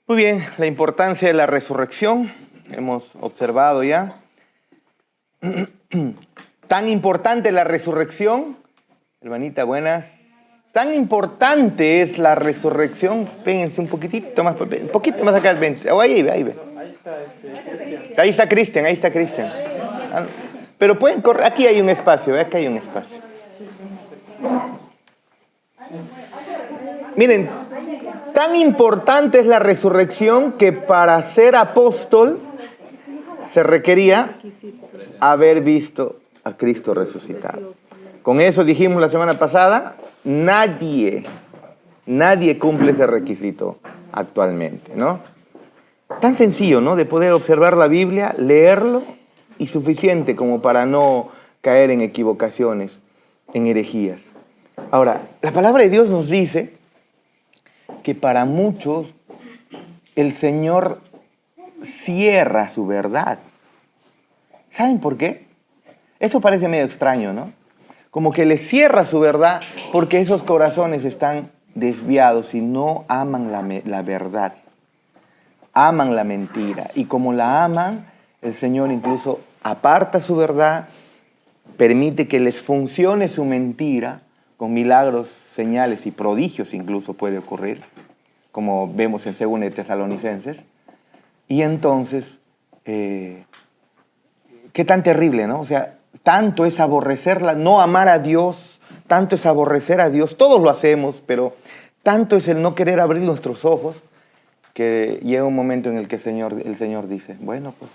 Muy bien, la importancia de la resurrección, hemos observado ya. Tan importante la resurrección, hermanita, buenas. Tan importante es la resurrección. Péguense un poquito más acá, vente. Oh, ahí ve. Ahí está Cristian. Pero pueden correr, aquí hay un espacio, ve, aquí hay un espacio. Miren, tan importante es la resurrección que para ser apóstol se requería haber visto a Cristo resucitado. Con eso dijimos la semana pasada, nadie cumple ese requisito actualmente, ¿no? Tan sencillo, ¿no? De poder observar la Biblia, leerlo y suficiente como para no caer en equivocaciones, en herejías. Ahora, la palabra de Dios nos dice que para muchos el Señor cierra su verdad. ¿Saben por qué? Eso parece medio extraño, ¿no? Como que le cierra su verdad porque esos corazones están desviados y no aman la verdad. Aman la mentira. Y como la aman, el Señor incluso aparta su verdad, permite que les funcione su mentira, con milagros, señales y prodigios incluso puede ocurrir, como vemos en 2 de Tesalonicenses. Y entonces, qué tan terrible, ¿no? O sea, tanto es aborrecerla, no amar a Dios, tanto es aborrecer a Dios, todos lo hacemos, pero tanto es el no querer abrir nuestros ojos, que llega un momento en el que el Señor dice, bueno, pues,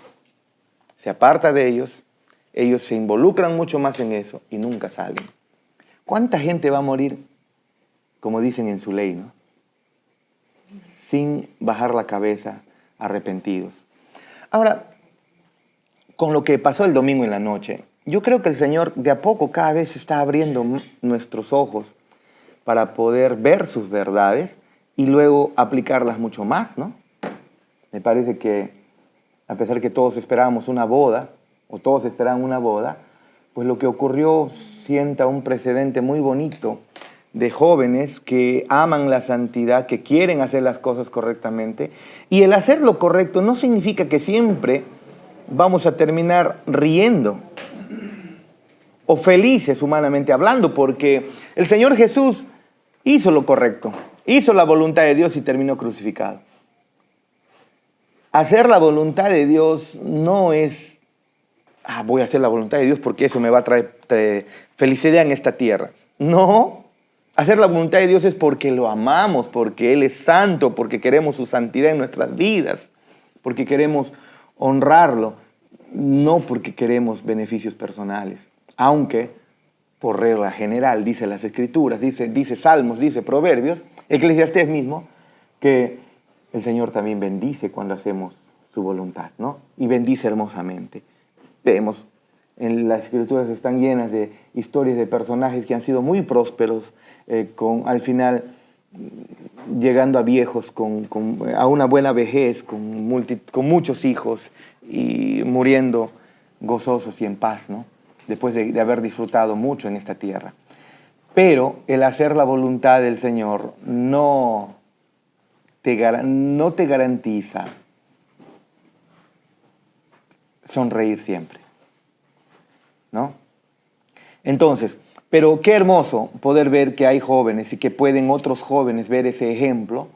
se aparta de ellos se involucran mucho más en eso y nunca salen. ¿Cuánta gente va a morir, como dicen en su ley, ¿no? Sin bajar la cabeza, arrepentidos? Ahora, con lo que pasó el domingo en la noche, yo creo que el Señor de a poco cada vez está abriendo nuestros ojos para poder ver sus verdades y luego aplicarlas mucho más, ¿no? Me parece que, a pesar que todos esperábamos una boda, o todos esperaban una boda, pues lo que ocurrió sienta un precedente muy bonito de jóvenes que aman la santidad, que quieren hacer las cosas correctamente. Y el hacer lo correcto no significa que siempre vamos a terminar riendo o felices humanamente hablando, porque el Señor Jesús hizo lo correcto, hizo la voluntad de Dios y terminó crucificado. Hacer la voluntad de Dios no es, voy a hacer la voluntad de Dios porque eso me va a traer felicidad en esta tierra. No, hacer la voluntad de Dios es porque lo amamos, porque Él es santo, porque queremos su santidad en nuestras vidas, porque queremos honrarlo, no porque queremos beneficios personales. Aunque, por regla general, dice las Escrituras, dice Salmos, dice Proverbios, Eclesiastés mismo, que el Señor también bendice cuando hacemos su voluntad, ¿no? Y bendice hermosamente. Vemos, en las Escrituras están llenas de historias de personajes que han sido muy prósperos, al final llegando a viejos, a una buena vejez, con muchos hijos y muriendo gozosos y en paz, ¿no? Después de haber disfrutado mucho en esta tierra. Pero el hacer la voluntad del Señor no te garantiza sonreír siempre, ¿no? Entonces, pero qué hermoso poder ver que hay jóvenes y que pueden otros jóvenes ver ese ejemplo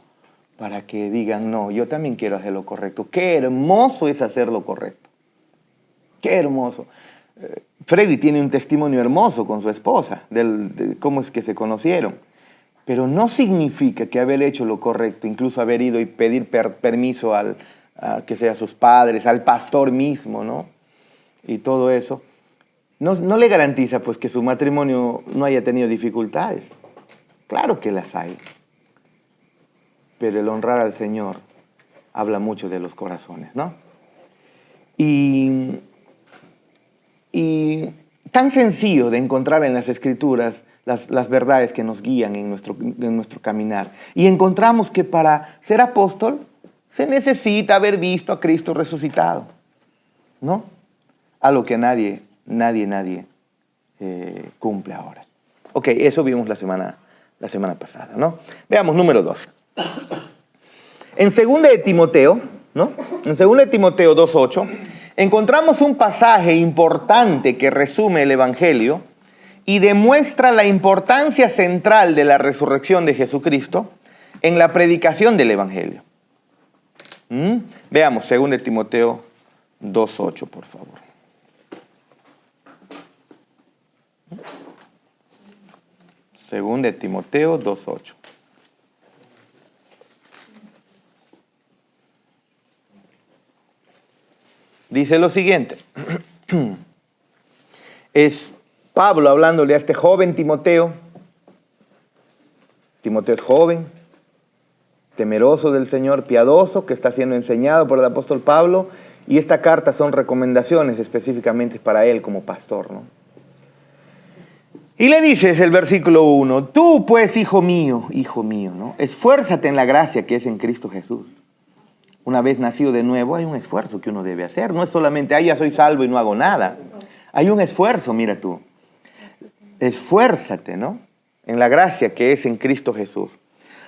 para que digan, no, yo también quiero hacer lo correcto. Qué hermoso es hacer lo correcto. Qué hermoso. Freddy tiene un testimonio hermoso con su esposa de cómo es que se conocieron. Pero no significa que haber hecho lo correcto, incluso haber ido y pedir permiso a que sea sus padres, al pastor mismo, ¿no? Y todo eso, no le garantiza pues que su matrimonio no haya tenido dificultades. Claro que las hay. Pero el honrar al Señor habla mucho de los corazones, ¿no? Y tan sencillo de encontrar en las Escrituras las verdades que nos guían en nuestro caminar. Y encontramos que para ser apóstol se necesita haber visto a Cristo resucitado, ¿no? Algo que nadie cumple ahora. Ok, eso vimos la semana pasada, ¿no? Veamos número 2. En 2 de Timoteo, ¿no? En 2 de Timoteo 2:8, encontramos un pasaje importante que resume el Evangelio y demuestra la importancia central de la resurrección de Jesucristo en la predicación del Evangelio. Veamos 2 de Timoteo 2:8, por favor. Según de Timoteo 2:8. Dice lo siguiente. Es Pablo hablándole a este joven Timoteo. Timoteo es joven, temeroso del Señor, piadoso, que está siendo enseñado por el apóstol Pablo. Y esta carta son recomendaciones específicamente para él como pastor, ¿no? Y le dices el versículo 1, tú pues, hijo mío, ¿no? Esfuérzate en la gracia que es en Cristo Jesús. Una vez nacido de nuevo, hay un esfuerzo que uno debe hacer. No es solamente, ya soy salvo y no hago nada. Hay un esfuerzo, mira tú. Esfuérzate, ¿no? En la gracia que es en Cristo Jesús.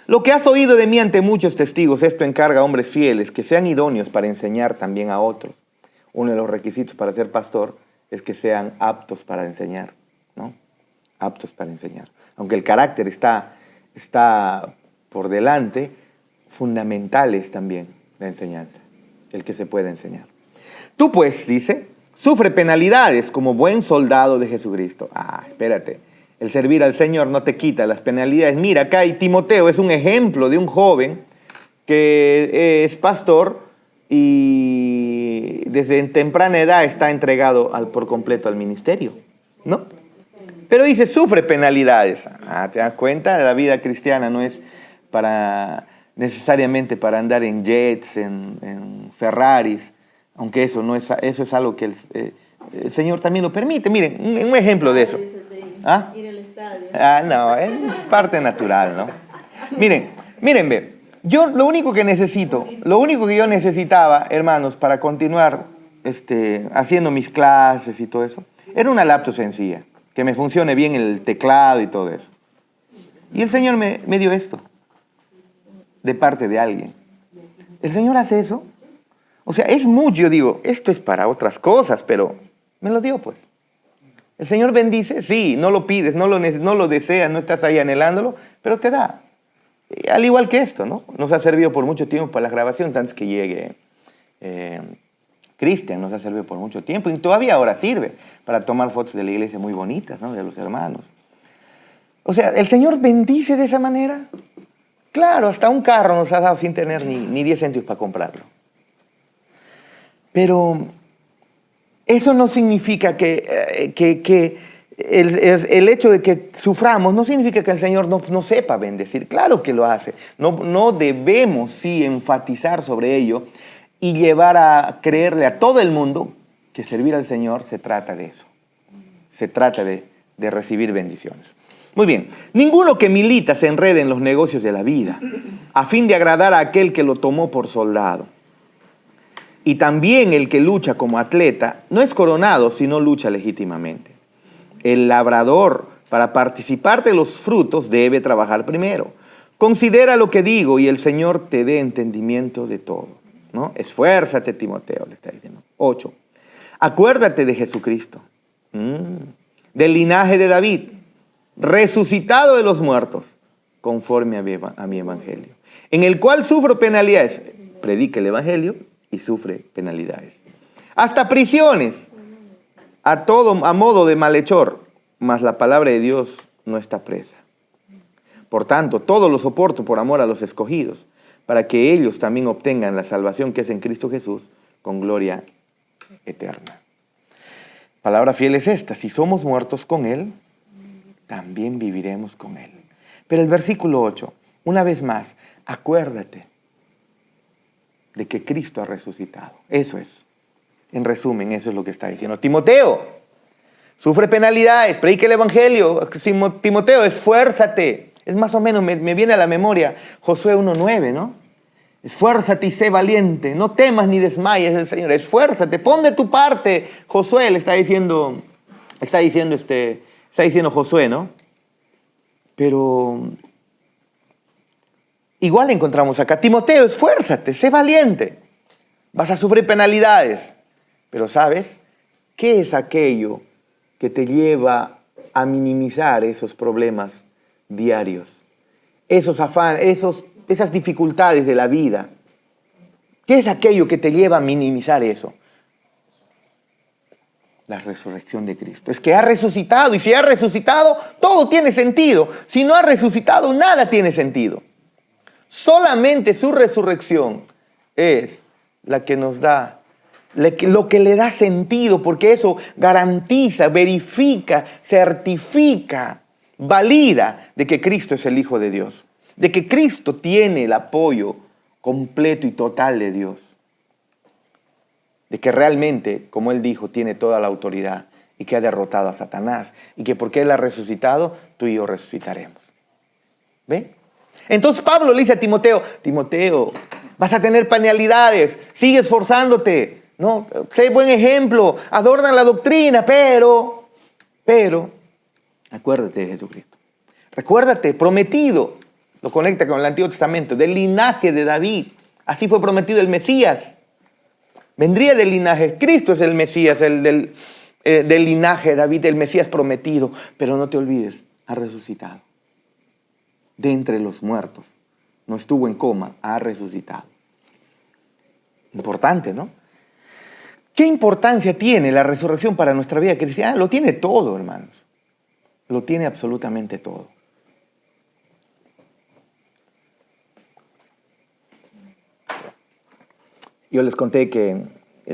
Lo que has oído de mí ante muchos testigos, esto encarga a hombres fieles que sean idóneos para enseñar también a otros. Uno de los requisitos para ser pastor es que sean aptos para enseñar, ¿no? Aptos para enseñar. Aunque el carácter está por delante, fundamental es también la enseñanza, el que se pueda enseñar. Tú pues, dice, sufre penalidades como buen soldado de Jesucristo. Espérate, el servir al Señor no te quita las penalidades. Mira, acá y Timoteo es un ejemplo de un joven que es pastor y desde temprana edad está entregado por completo al ministerio, ¿no? Pero dice, sufre penalidades. ¿Te das cuenta? La vida cristiana no es necesariamente para andar en jets, en Ferraris, aunque eso es algo que el Señor también lo permite. Miren, un ejemplo de eso. Ir al estadio. No, es parte natural, ¿no? Miren, ve, yo lo único que yo necesitaba, hermanos, para continuar haciendo mis clases y todo eso, era una laptop sencilla, que me funcione bien el teclado y todo eso. Y el Señor me dio esto, de parte de alguien. El Señor hace eso. O sea, es mucho, yo digo, esto es para otras cosas, pero me lo dio pues. El Señor bendice, sí, no lo pides, no lo deseas, no estás ahí anhelándolo, pero te da. Al igual que esto, ¿no? Nos ha servido por mucho tiempo para las grabaciones antes que llegue Cristian, nos ha servido por mucho tiempo y todavía ahora sirve para tomar fotos de la iglesia muy bonitas, ¿no? De los hermanos. O sea, ¿el Señor bendice de esa manera? Claro, hasta un carro nos ha dado sin tener ni 10 céntimos para comprarlo. Pero eso no significa que el hecho de que suframos no significa que el Señor no sepa bendecir. Claro que lo hace. No debemos sí enfatizar sobre ello y llevar a creerle a todo el mundo que servir al Señor se trata de eso. Se trata de recibir bendiciones. Muy bien, ninguno que milita se enrede en los negocios de la vida, a fin de agradar a aquel que lo tomó por soldado. Y también el que lucha como atleta no es coronado si no lucha legítimamente. El labrador, para participar de los frutos, debe trabajar primero. Considera lo que digo y el Señor te dé entendimiento de todo, ¿no? Esfuérzate, Timoteo, le está diciendo. 8. Acuérdate de Jesucristo, del linaje de David, resucitado de los muertos, conforme a mi evangelio, en el cual sufro penalidades. Predica el evangelio y sufre penalidades. Hasta prisiones, a modo de malhechor, mas la palabra de Dios no está presa. Por tanto, todo lo soporto por amor a los escogidos, para que ellos también obtengan la salvación que es en Cristo Jesús, con gloria eterna. Palabra fiel es esta: si somos muertos con Él, también viviremos con Él. Pero el versículo 8, una vez más, acuérdate de que Cristo ha resucitado. Eso es. En resumen, eso es lo que está diciendo. Timoteo, sufre penalidades, predica el evangelio. Timoteo, esfuérzate. Es más o menos, me viene a la memoria Josué 1:9, ¿no? Esfuérzate y sé valiente, no temas ni desmayes, el Señor. Esfuérzate, pon de tu parte. Josué le está diciendo Josué, ¿no? Pero igual encontramos acá. Timoteo, esfuérzate, sé valiente. Vas a sufrir penalidades. Pero ¿sabes qué es aquello que te lleva a minimizar esos problemas diarios? Esos afanes, esas dificultades de la vida. ¿Qué es aquello que te lleva a minimizar eso? La resurrección de Cristo. Es que ha resucitado, y si ha resucitado, todo tiene sentido. Si no ha resucitado, nada tiene sentido. Solamente su resurrección es la que nos da, lo que le da sentido, porque eso garantiza, verifica, certifica, valida de que Cristo es el Hijo de Dios, de que Cristo tiene el apoyo completo y total de Dios, de que realmente, como Él dijo, tiene toda la autoridad y que ha derrotado a Satanás y que porque Él ha resucitado, tú y yo resucitaremos. ¿Ve? Entonces Pablo le dice a Timoteo, Timoteo, vas a tener penalidades, sigue esforzándote, ¿no? Sé buen ejemplo, adorna la doctrina, pero, acuérdate de Jesucristo. Recuérdate, prometido, lo conecta con el Antiguo Testamento, del linaje de David. Así fue prometido el Mesías. Vendría del linaje, Cristo es el Mesías, del linaje de David, el Mesías prometido. Pero no te olvides, ha resucitado. De entre los muertos. No estuvo en coma, ha resucitado. Importante, ¿no? ¿Qué importancia tiene la resurrección para nuestra vida cristiana? Lo tiene todo, hermanos. Lo tiene absolutamente todo. Yo les conté que,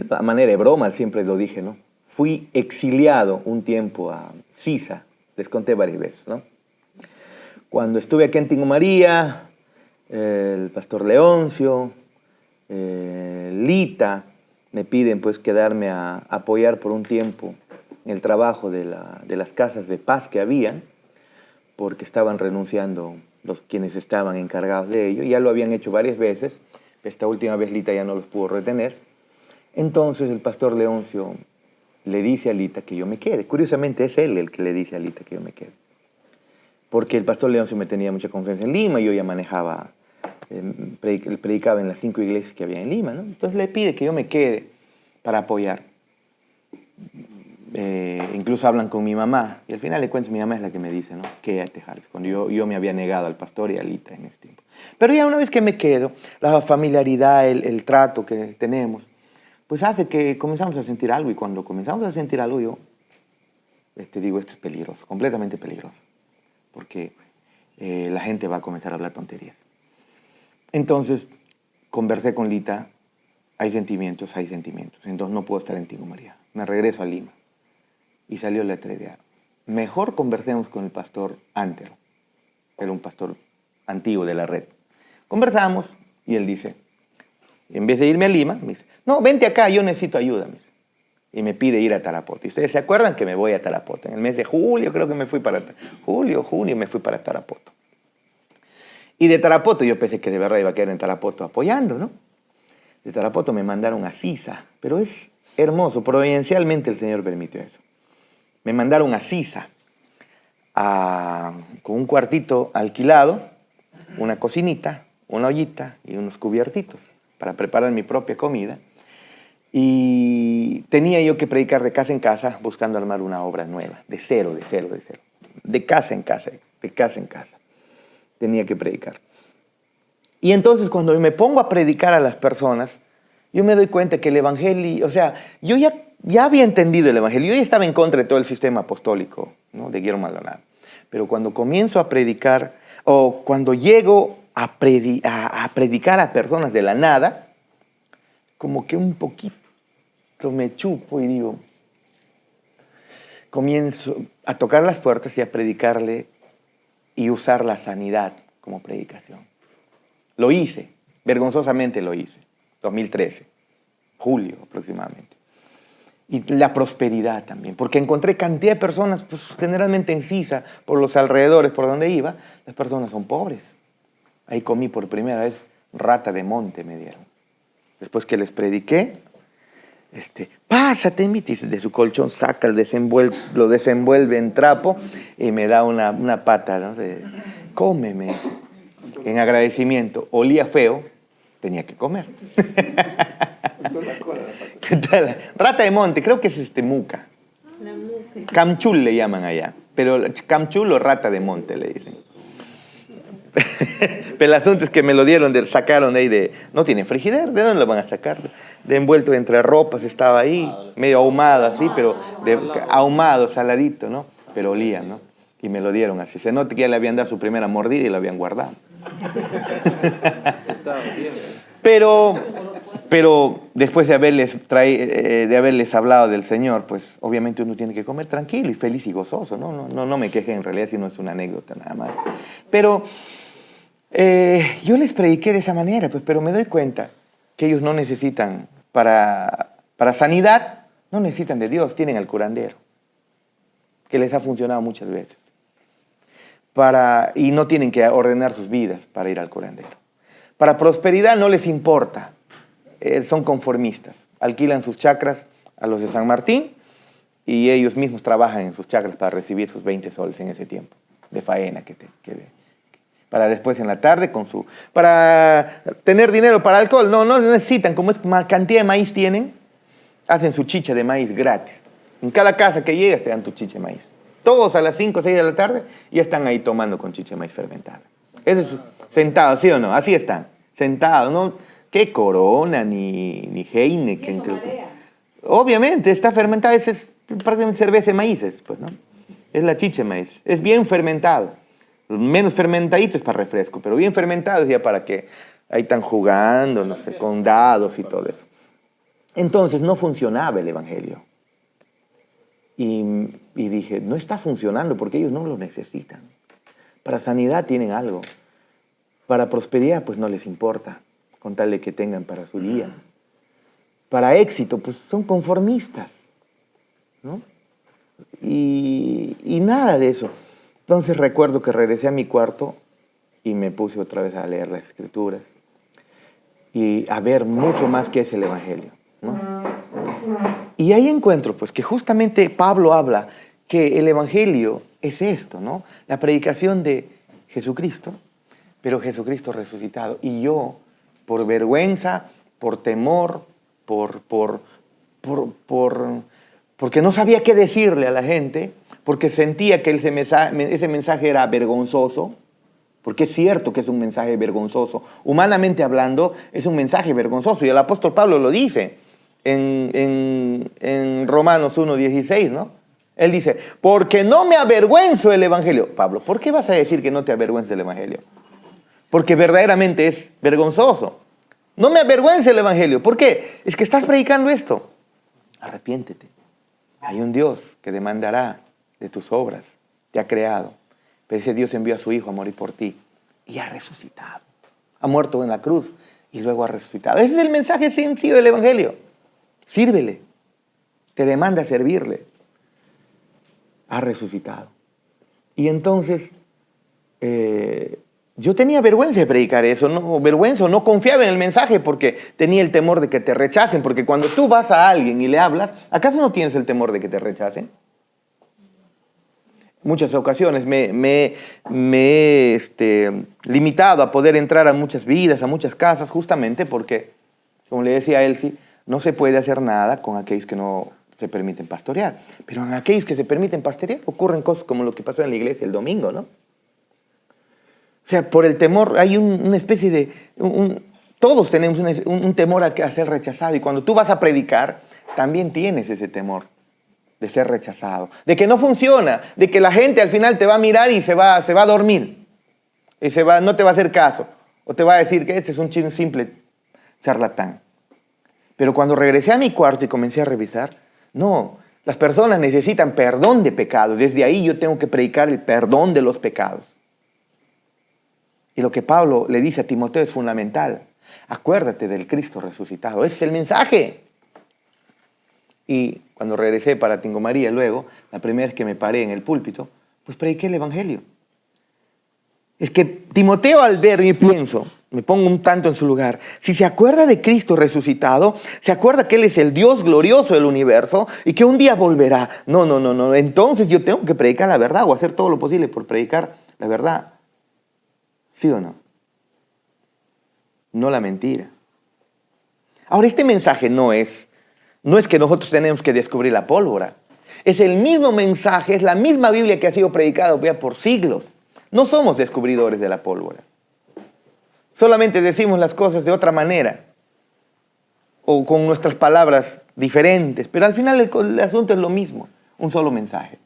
a manera de broma, siempre lo dije, ¿no? Fui exiliado un tiempo a Sisa. Les conté varias veces, ¿no? Cuando estuve aquí en Tingo María, el pastor Leoncio, Lita, me piden pues quedarme a apoyar por un tiempo en el trabajo de las casas de paz que habían, porque estaban renunciando quienes estaban encargados de ello. Ya lo habían hecho varias veces. Esta última vez Lita ya no los pudo retener. Entonces el pastor Leoncio le dice a Lita que yo me quede. Curiosamente es él el que le dice a Lita que yo me quede. Porque el pastor Leoncio me tenía mucha confianza en Lima, yo ya manejaba, predicaba en las 5 iglesias que había en Lima, ¿no? Entonces le pide que yo me quede para apoyar. Incluso hablan con mi mamá, y al final de cuentas mi mamá es la que me dice, ¿no? Quédate, Harris, cuando yo me había negado al pastor y a Lita en ese tiempo. Pero ya una vez que me quedo, la familiaridad, el trato que tenemos, pues hace que comenzamos a sentir algo, y cuando comenzamos a sentir algo yo digo, esto es peligroso, completamente peligroso, porque la gente va a comenzar a hablar tonterías. Entonces conversé con Lita, hay sentimientos, entonces no puedo estar en Tingo María, me regreso a Lima. Y salió la idea. Mejor conversemos con el pastor Antero. Era un pastor antiguo de la red. Conversamos y él dice, en vez de irme a Lima, me dice, no, vente acá, yo necesito ayuda. Me dice. Y me pide ir a Tarapoto. Y ustedes se acuerdan que me voy a Tarapoto. En el mes de julio creo que me fui para junio me fui para Tarapoto. Y de Tarapoto yo pensé que de verdad iba a quedar en Tarapoto apoyando, ¿no? De Tarapoto me mandaron a Sisa. Pero es hermoso, providencialmente el Señor permitió eso. Me mandaron a Sisa, con un cuartito alquilado, una cocinita, una ollita y unos cubiertitos para preparar mi propia comida. Y tenía yo que predicar de casa en casa buscando armar una obra nueva, de cero. De casa en casa. Tenía que predicar. Y entonces cuando me pongo a predicar a las personas, yo me doy cuenta que el evangelio, o sea, yo ya había entendido el evangelio, yo ya estaba en contra de todo el sistema apostólico, ¿no? De Guillermo Maldonado. Pero cuando comienzo a predicar, o cuando llego a predicar a personas de la nada, como que un poquito me chupo y digo, comienzo a tocar las puertas y a predicarle y usar la sanidad como predicación. Lo hice, vergonzosamente lo hice, 2013, julio aproximadamente. Y la prosperidad también, porque encontré cantidad de personas, pues generalmente en Sisa, por los alrededores, por donde iba, las personas son pobres. Ahí comí por primera vez rata de monte, me dieron. Después que les prediqué, pásate, de su colchón saca, lo desenvuelve en trapo y me da una pata, ¿no? Cómeme. en agradecimiento, olía feo, tenía que comer. ¿Qué tal? Rata de monte, creo que es muca. La muca. Camchul le llaman allá, pero camchul o rata de monte le dicen. Pero el asunto es que me lo sacaron de ahí no tiene frigider, ¿de dónde lo van a sacar? De envuelto entre ropas, estaba ahí, medio ahumado así, pero ahumado, saladito, ¿no? Pero olía, ¿no? Y me lo dieron así. Se nota que ya le habían dado su primera mordida y lo habían guardado. Pero después de haberles hablado del Señor, pues obviamente uno tiene que comer tranquilo y feliz y gozoso, ¿no? No me quejé en realidad, si no es una anécdota nada más. Pero yo les prediqué de esa manera, pues, pero me doy cuenta que ellos no necesitan, para sanidad, no necesitan de Dios, tienen al curandero, que les ha funcionado muchas veces. Y no tienen que ordenar sus vidas para ir al curandero. Para prosperidad no les importa, son conformistas, alquilan sus chacras a los de San Martín y ellos mismos trabajan en sus chacras para recibir sus 20 soles en ese tiempo de faena para después en la tarde para tener dinero para alcohol. No necesitan, como es cantidad de maíz tienen, hacen su chicha de maíz gratis. En cada casa que llegas te dan tu chicha de maíz. Todos a las 5 o 6 de la tarde ya están ahí tomando con chicha de maíz fermentada. Eso es sentados, ¿sí o no? Así están, sentados, ¿no? ¿Qué Corona ni Heineken? Obviamente, está fermentada, es prácticamente cerveza de maíces, pues, ¿no? Es la chicha de maíz, es bien fermentado. Menos fermentadito es para refresco, pero bien fermentado es ya para que ahí están jugando, no sé, con dados y todo eso. Entonces no funcionaba el evangelio. Y dije, no está funcionando porque ellos no lo necesitan. Para sanidad tienen algo. Para prosperidad, pues no les importa, con tal de que tengan para su día. Para éxito, pues son conformistas, ¿no? Y nada de eso. Entonces recuerdo que regresé a mi cuarto y me puse otra vez a leer las Escrituras y a ver mucho más qué es el evangelio, ¿no? Y ahí encuentro, pues, que justamente Pablo habla que el evangelio es esto, ¿no? La predicación de Jesucristo, pero Jesucristo resucitado. Y yo, por vergüenza, por temor, porque no sabía qué decirle a la gente, porque sentía que ese mensaje era vergonzoso, porque es cierto que es un mensaje vergonzoso. Humanamente hablando, es un mensaje vergonzoso. Y el apóstol Pablo lo dice en Romanos 1:16, ¿no? Él dice, porque no me avergüenzo del evangelio. Pablo, ¿por qué vas a decir que no te avergüences del evangelio? Porque verdaderamente es vergonzoso. No me avergüenzo del evangelio. ¿Por qué? Es que estás predicando esto. Arrepiéntete. Hay un Dios que demandará de tus obras. Te ha creado. Pero ese Dios envió a su Hijo a morir por ti. Y ha resucitado. Ha muerto en la cruz y luego ha resucitado. Ese es el mensaje sencillo del evangelio. Sírvele. Te demanda servirle. Ha resucitado. Y entonces, yo tenía vergüenza de predicar eso, no confiaba en el mensaje porque tenía el temor de que te rechacen, porque cuando tú vas a alguien y le hablas, ¿acaso no tienes el temor de que te rechacen? Muchas ocasiones me he limitado a poder entrar a muchas vidas, a muchas casas, justamente porque, como le decía a Elsie, no se puede hacer nada con aquellos que no se permiten pastorear. Pero en aquellos que se permiten pastorear ocurren cosas como lo que pasó en la iglesia el domingo, ¿no? O sea, por el temor hay una especie de... todos tenemos un temor a ser rechazado. Y cuando tú vas a predicar, también tienes ese temor de ser rechazado. De que no funciona. De que la gente al final te va a mirar y se va a dormir. Y no te va a hacer caso. O te va a decir que este es un simple charlatán. Pero cuando regresé a mi cuarto y comencé a revisar, no, las personas necesitan perdón de pecados. Desde ahí yo tengo que predicar el perdón de los pecados. Y lo que Pablo le dice a Timoteo es fundamental. Acuérdate del Cristo resucitado. Ese es el mensaje. Y cuando regresé para Tingo María luego, la primera vez que me paré en el púlpito, pues prediqué el evangelio. Es que Timoteo al ver, y pienso, me pongo un tanto en su lugar, si se acuerda de Cristo resucitado, se acuerda que Él es el Dios glorioso del universo y que un día volverá. No. Entonces yo tengo que predicar la verdad o hacer todo lo posible por predicar la verdad. ¿Sí o no? no la mentira. Ahora, este mensaje no es que nosotros tenemos que descubrir la pólvora. Es el mismo mensaje, es la misma Biblia que ha sido predicada ya por siglos. No somos descubridores de la pólvora. Solamente decimos las cosas de otra manera o con nuestras palabras diferentes, pero al final el asunto es lo mismo, un solo mensaje.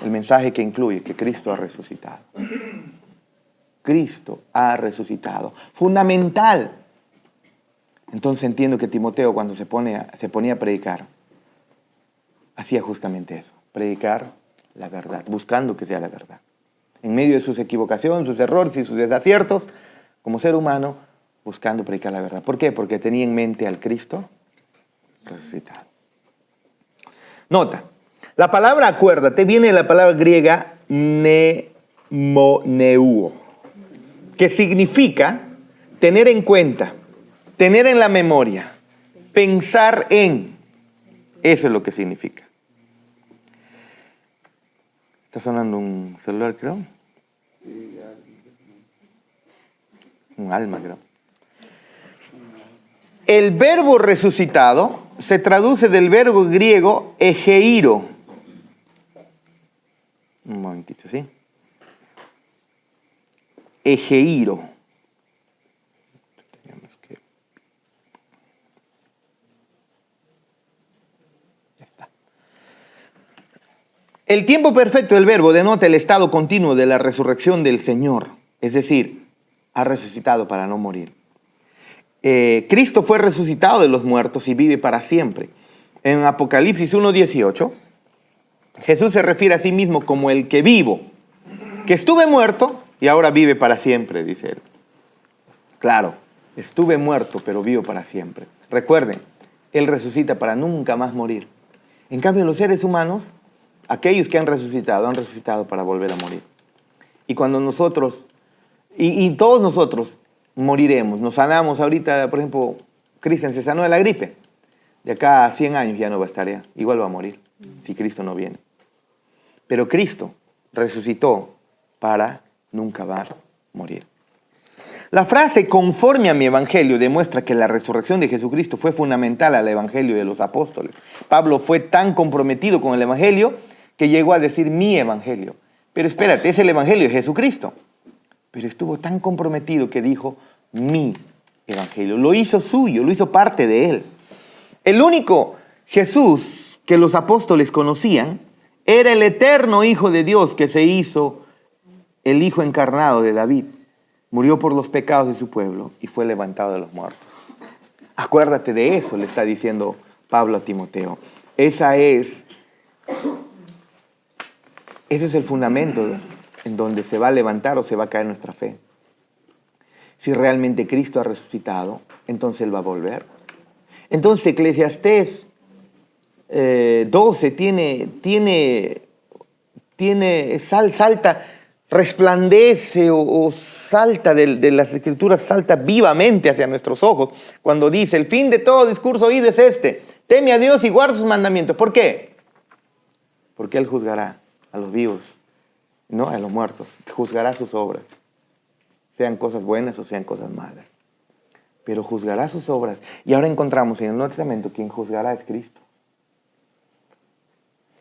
El mensaje que incluye que Cristo ha resucitado. Cristo ha resucitado. Fundamental. Entonces entiendo que Timoteo, cuando se ponía a predicar, hacía justamente eso, predicar la verdad, buscando que sea la verdad. En medio de sus equivocaciones, sus errores y sus desaciertos, como ser humano, buscando predicar la verdad. ¿Por qué? Porque tenía en mente al Cristo resucitado. Nota, la palabra acuérdate viene de la palabra griega mnemoneuo, que significa tener en cuenta, tener en la memoria, pensar en. Eso es lo que significa. ¿Está sonando un celular, creo? Un alma, creo. El verbo resucitado se traduce del verbo griego egeiro. Un momentito, ¿sí? Egeiro. El tiempo perfecto del verbo denota el estado continuo de la resurrección del Señor. Es decir, ha resucitado para no morir. Cristo fue resucitado de los muertos y vive para siempre. En Apocalipsis 1:18, Jesús se refiere a sí mismo como el que vivo, que estuve muerto y ahora vive para siempre, dice él. Claro, estuve muerto, pero vivo para siempre. Recuerden, Él resucita para nunca más morir. En cambio, los seres humanos, aquellos que han resucitado para volver a morir. Y cuando nosotros, y todos nosotros moriremos, nos sanamos ahorita, por ejemplo, Cristian se sanó de la gripe. De acá a 100 años ya no va a estar ya, igual va a morir, si Cristo no viene. Pero Cristo resucitó para nunca más morir. La frase conforme a mi evangelio demuestra que la resurrección de Jesucristo fue fundamental al evangelio de los apóstoles. Pablo fue tan comprometido con el evangelio que llegó a decir mi evangelio. Pero espérate, es el evangelio de Jesucristo. Pero estuvo tan comprometido que dijo mi evangelio. Lo hizo suyo, lo hizo parte de él. El único Jesús que los apóstoles conocían era el eterno Hijo de Dios que se hizo el Hijo encarnado de David. Murió por los pecados de su pueblo y fue levantado de los muertos. Acuérdate de eso, le está diciendo Pablo a Timoteo. Ese es el fundamento en donde se va a levantar o se va a caer nuestra fe. Si realmente Cristo ha resucitado, entonces Él va a volver. Entonces Eclesiastés 12 salta, resplandece o salta de las Escrituras, salta vivamente hacia nuestros ojos cuando dice, el fin de todo discurso oído es este, teme a Dios y guarda sus mandamientos. ¿Por qué? Porque Él juzgará a los vivos, no a los muertos, juzgará sus obras, sean cosas buenas o sean cosas malas, pero juzgará sus obras. Y ahora encontramos en el Nuevo Testamento quien juzgará es Cristo.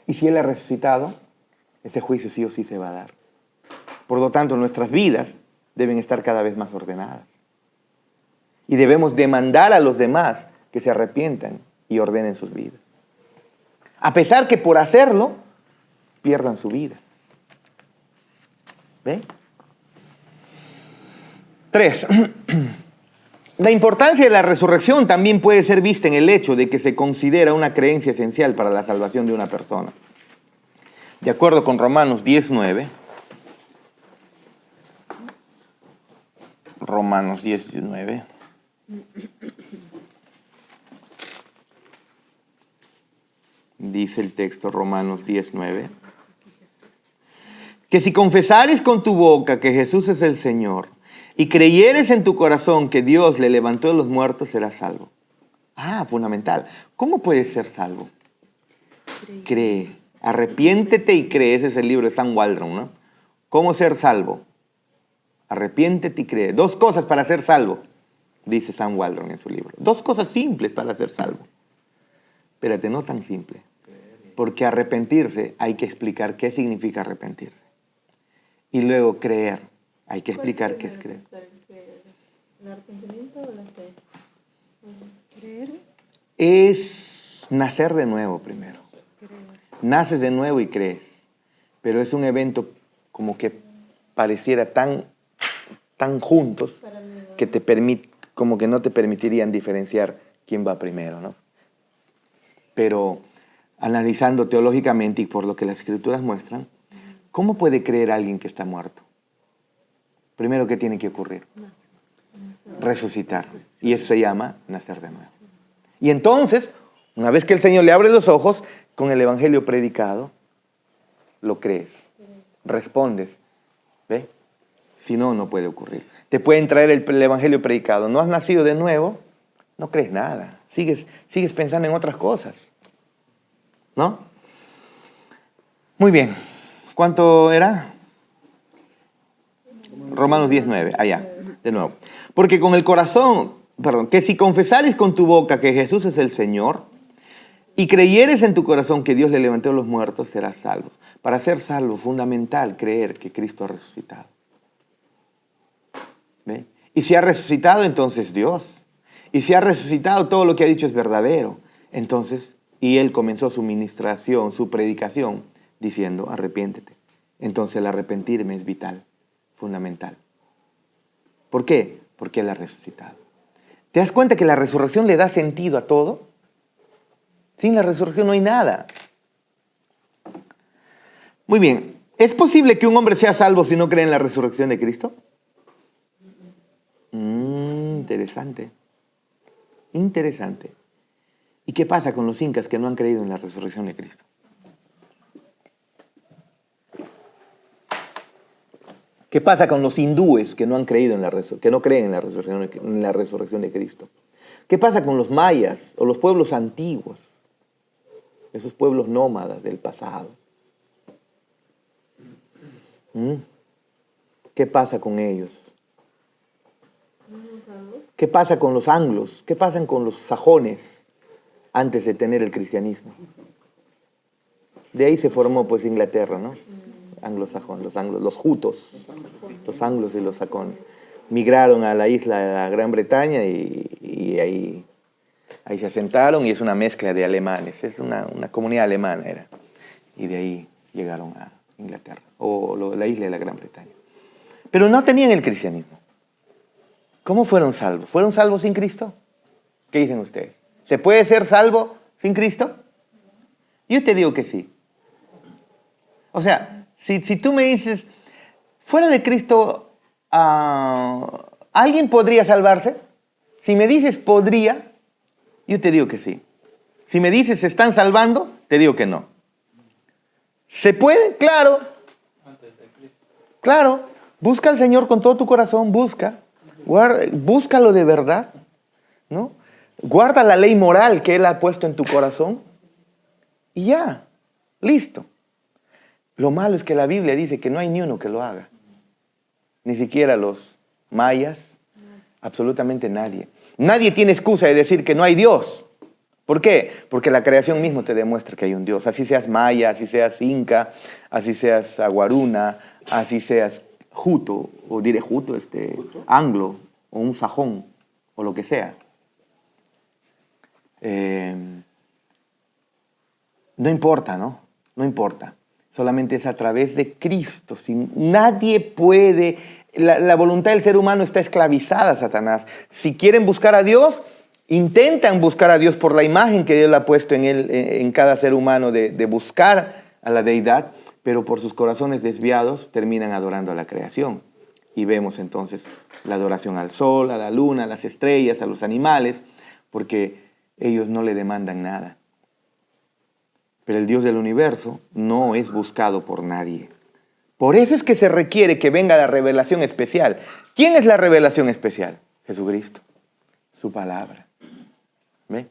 Y si Él ha resucitado, este juicio sí o sí se va a dar. Por lo tanto, nuestras vidas deben estar cada vez más ordenadas. Y debemos demandar a los demás que se arrepientan y ordenen sus vidas. A pesar que por hacerlo, pierdan su vida. ¿Ve? 3. La importancia de la resurrección también puede ser vista en el hecho de que se considera una creencia esencial para la salvación de una persona. De acuerdo con Romanos 10:9, Romanos 10:19, dice el texto, Romanos 10:9, que si confesares con tu boca que Jesús es el Señor y creyeres en tu corazón que Dios le levantó de los muertos, serás salvo. Fundamental. ¿Cómo puedes ser salvo? Cree. Arrepiéntete y cree. Ese es el libro de Sam Waldron, ¿no? ¿Cómo ser salvo? Arrepiéntete y cree. 2 cosas para ser salvo. dice Sam Waldron en su libro. 2 cosas simples para ser salvo. Espérate, no tan simple. Porque arrepentirse hay que explicar qué significa arrepentirse. Y luego creer. Hay que explicar qué es creer. ¿El arrepentimiento o la fe? ¿Creer? Es nacer de nuevo primero. Naces de nuevo y crees. Pero es un evento como que pareciera tan juntos que como que no te permitirían diferenciar quién va primero, ¿no? Pero analizando teológicamente y por lo que las Escrituras muestran, ¿cómo puede creer alguien que está muerto? Primero, ¿qué tiene que ocurrir? Resucitar. Y eso se llama nacer de nuevo. Y entonces, una vez que el Señor le abre los ojos, con el Evangelio predicado, lo crees, respondes. ¿Ve? Si no, no puede ocurrir. Te pueden traer el Evangelio predicado. No has nacido de nuevo, no crees nada. Sigues pensando en otras cosas. ¿No? Muy bien. ¿Cuánto era? Romanos 19. Allá, de nuevo. Porque con el corazón, que si confesares con tu boca que Jesús es el Señor y creyeres en tu corazón que Dios le levantó a los muertos, serás salvo. Para ser salvo, fundamental creer que Cristo ha resucitado. ¿Ve? Y si ha resucitado, entonces Dios. Y si ha resucitado, todo lo que ha dicho es verdadero. Entonces, y Él comenzó su ministración, su predicación, diciendo, arrepiéntete. Entonces el arrepentirme es vital, fundamental. ¿Por qué? Porque Él ha resucitado. ¿Te das cuenta que la resurrección le da sentido a todo? Sin la resurrección no hay nada. Muy bien. ¿Es posible que un hombre sea salvo si no cree en la resurrección de Cristo? Interesante. Interesante. ¿Y qué pasa con los incas que no han creído en la resurrección de Cristo? ¿Qué pasa con los hindúes que no han creído que no creen en la resurrección de Cristo? ¿Qué pasa con los mayas o los pueblos antiguos? Esos pueblos nómadas del pasado. ¿Qué pasa con ellos? ¿Qué pasa con los anglos? ¿Qué pasa con los sajones antes de tener el cristianismo? De ahí se formó pues Inglaterra, ¿no? Anglosajón, los jutos, los anglos y los sajones. Migraron a la isla de la Gran Bretaña y ahí se asentaron y es una mezcla de alemanes. Es una comunidad alemana era. Y de ahí llegaron a Inglaterra, o la isla de la Gran Bretaña. Pero no tenían el cristianismo. ¿Cómo fueron salvos? ¿Fueron salvos sin Cristo? ¿Qué dicen ustedes? ¿Se puede ser salvo sin Cristo? Yo te digo que sí. O sea, si tú me dices, fuera de Cristo, ¿alguien podría salvarse? Si me dices podría, yo te digo que sí. Si me dices se están salvando, te digo que no. ¿Se puede? Claro. Claro. Busca al Señor con todo tu corazón, búscalo de verdad, ¿no? Guarda la ley moral que Él ha puesto en tu corazón y ya, listo. Lo malo es que la Biblia dice que no hay ni uno que lo haga. Ni siquiera los mayas, absolutamente nadie. Nadie tiene excusa de decir que no hay Dios. ¿Por qué? Porque la creación mismo te demuestra que hay un Dios. Así seas maya, así seas inca, así seas aguaruna, así seas juto, o diré juto, anglo, o un sajón, o lo que sea. No importa, ¿no? No importa. Solamente es a través de Cristo. Nadie puede... La voluntad del ser humano está esclavizada a Satanás. Si quieren buscar a Dios, intentan buscar a Dios por la imagen que Dios le ha puesto en cada ser humano de buscar a la deidad, pero por sus corazones desviados terminan adorando a la creación. Y vemos entonces la adoración al sol, a la luna, a las estrellas, a los animales, porque ellos no le demandan nada. Pero el Dios del universo no es buscado por nadie. Por eso es que se requiere que venga la revelación especial. ¿Quién es la revelación especial? Jesucristo, su palabra. ¿Ve?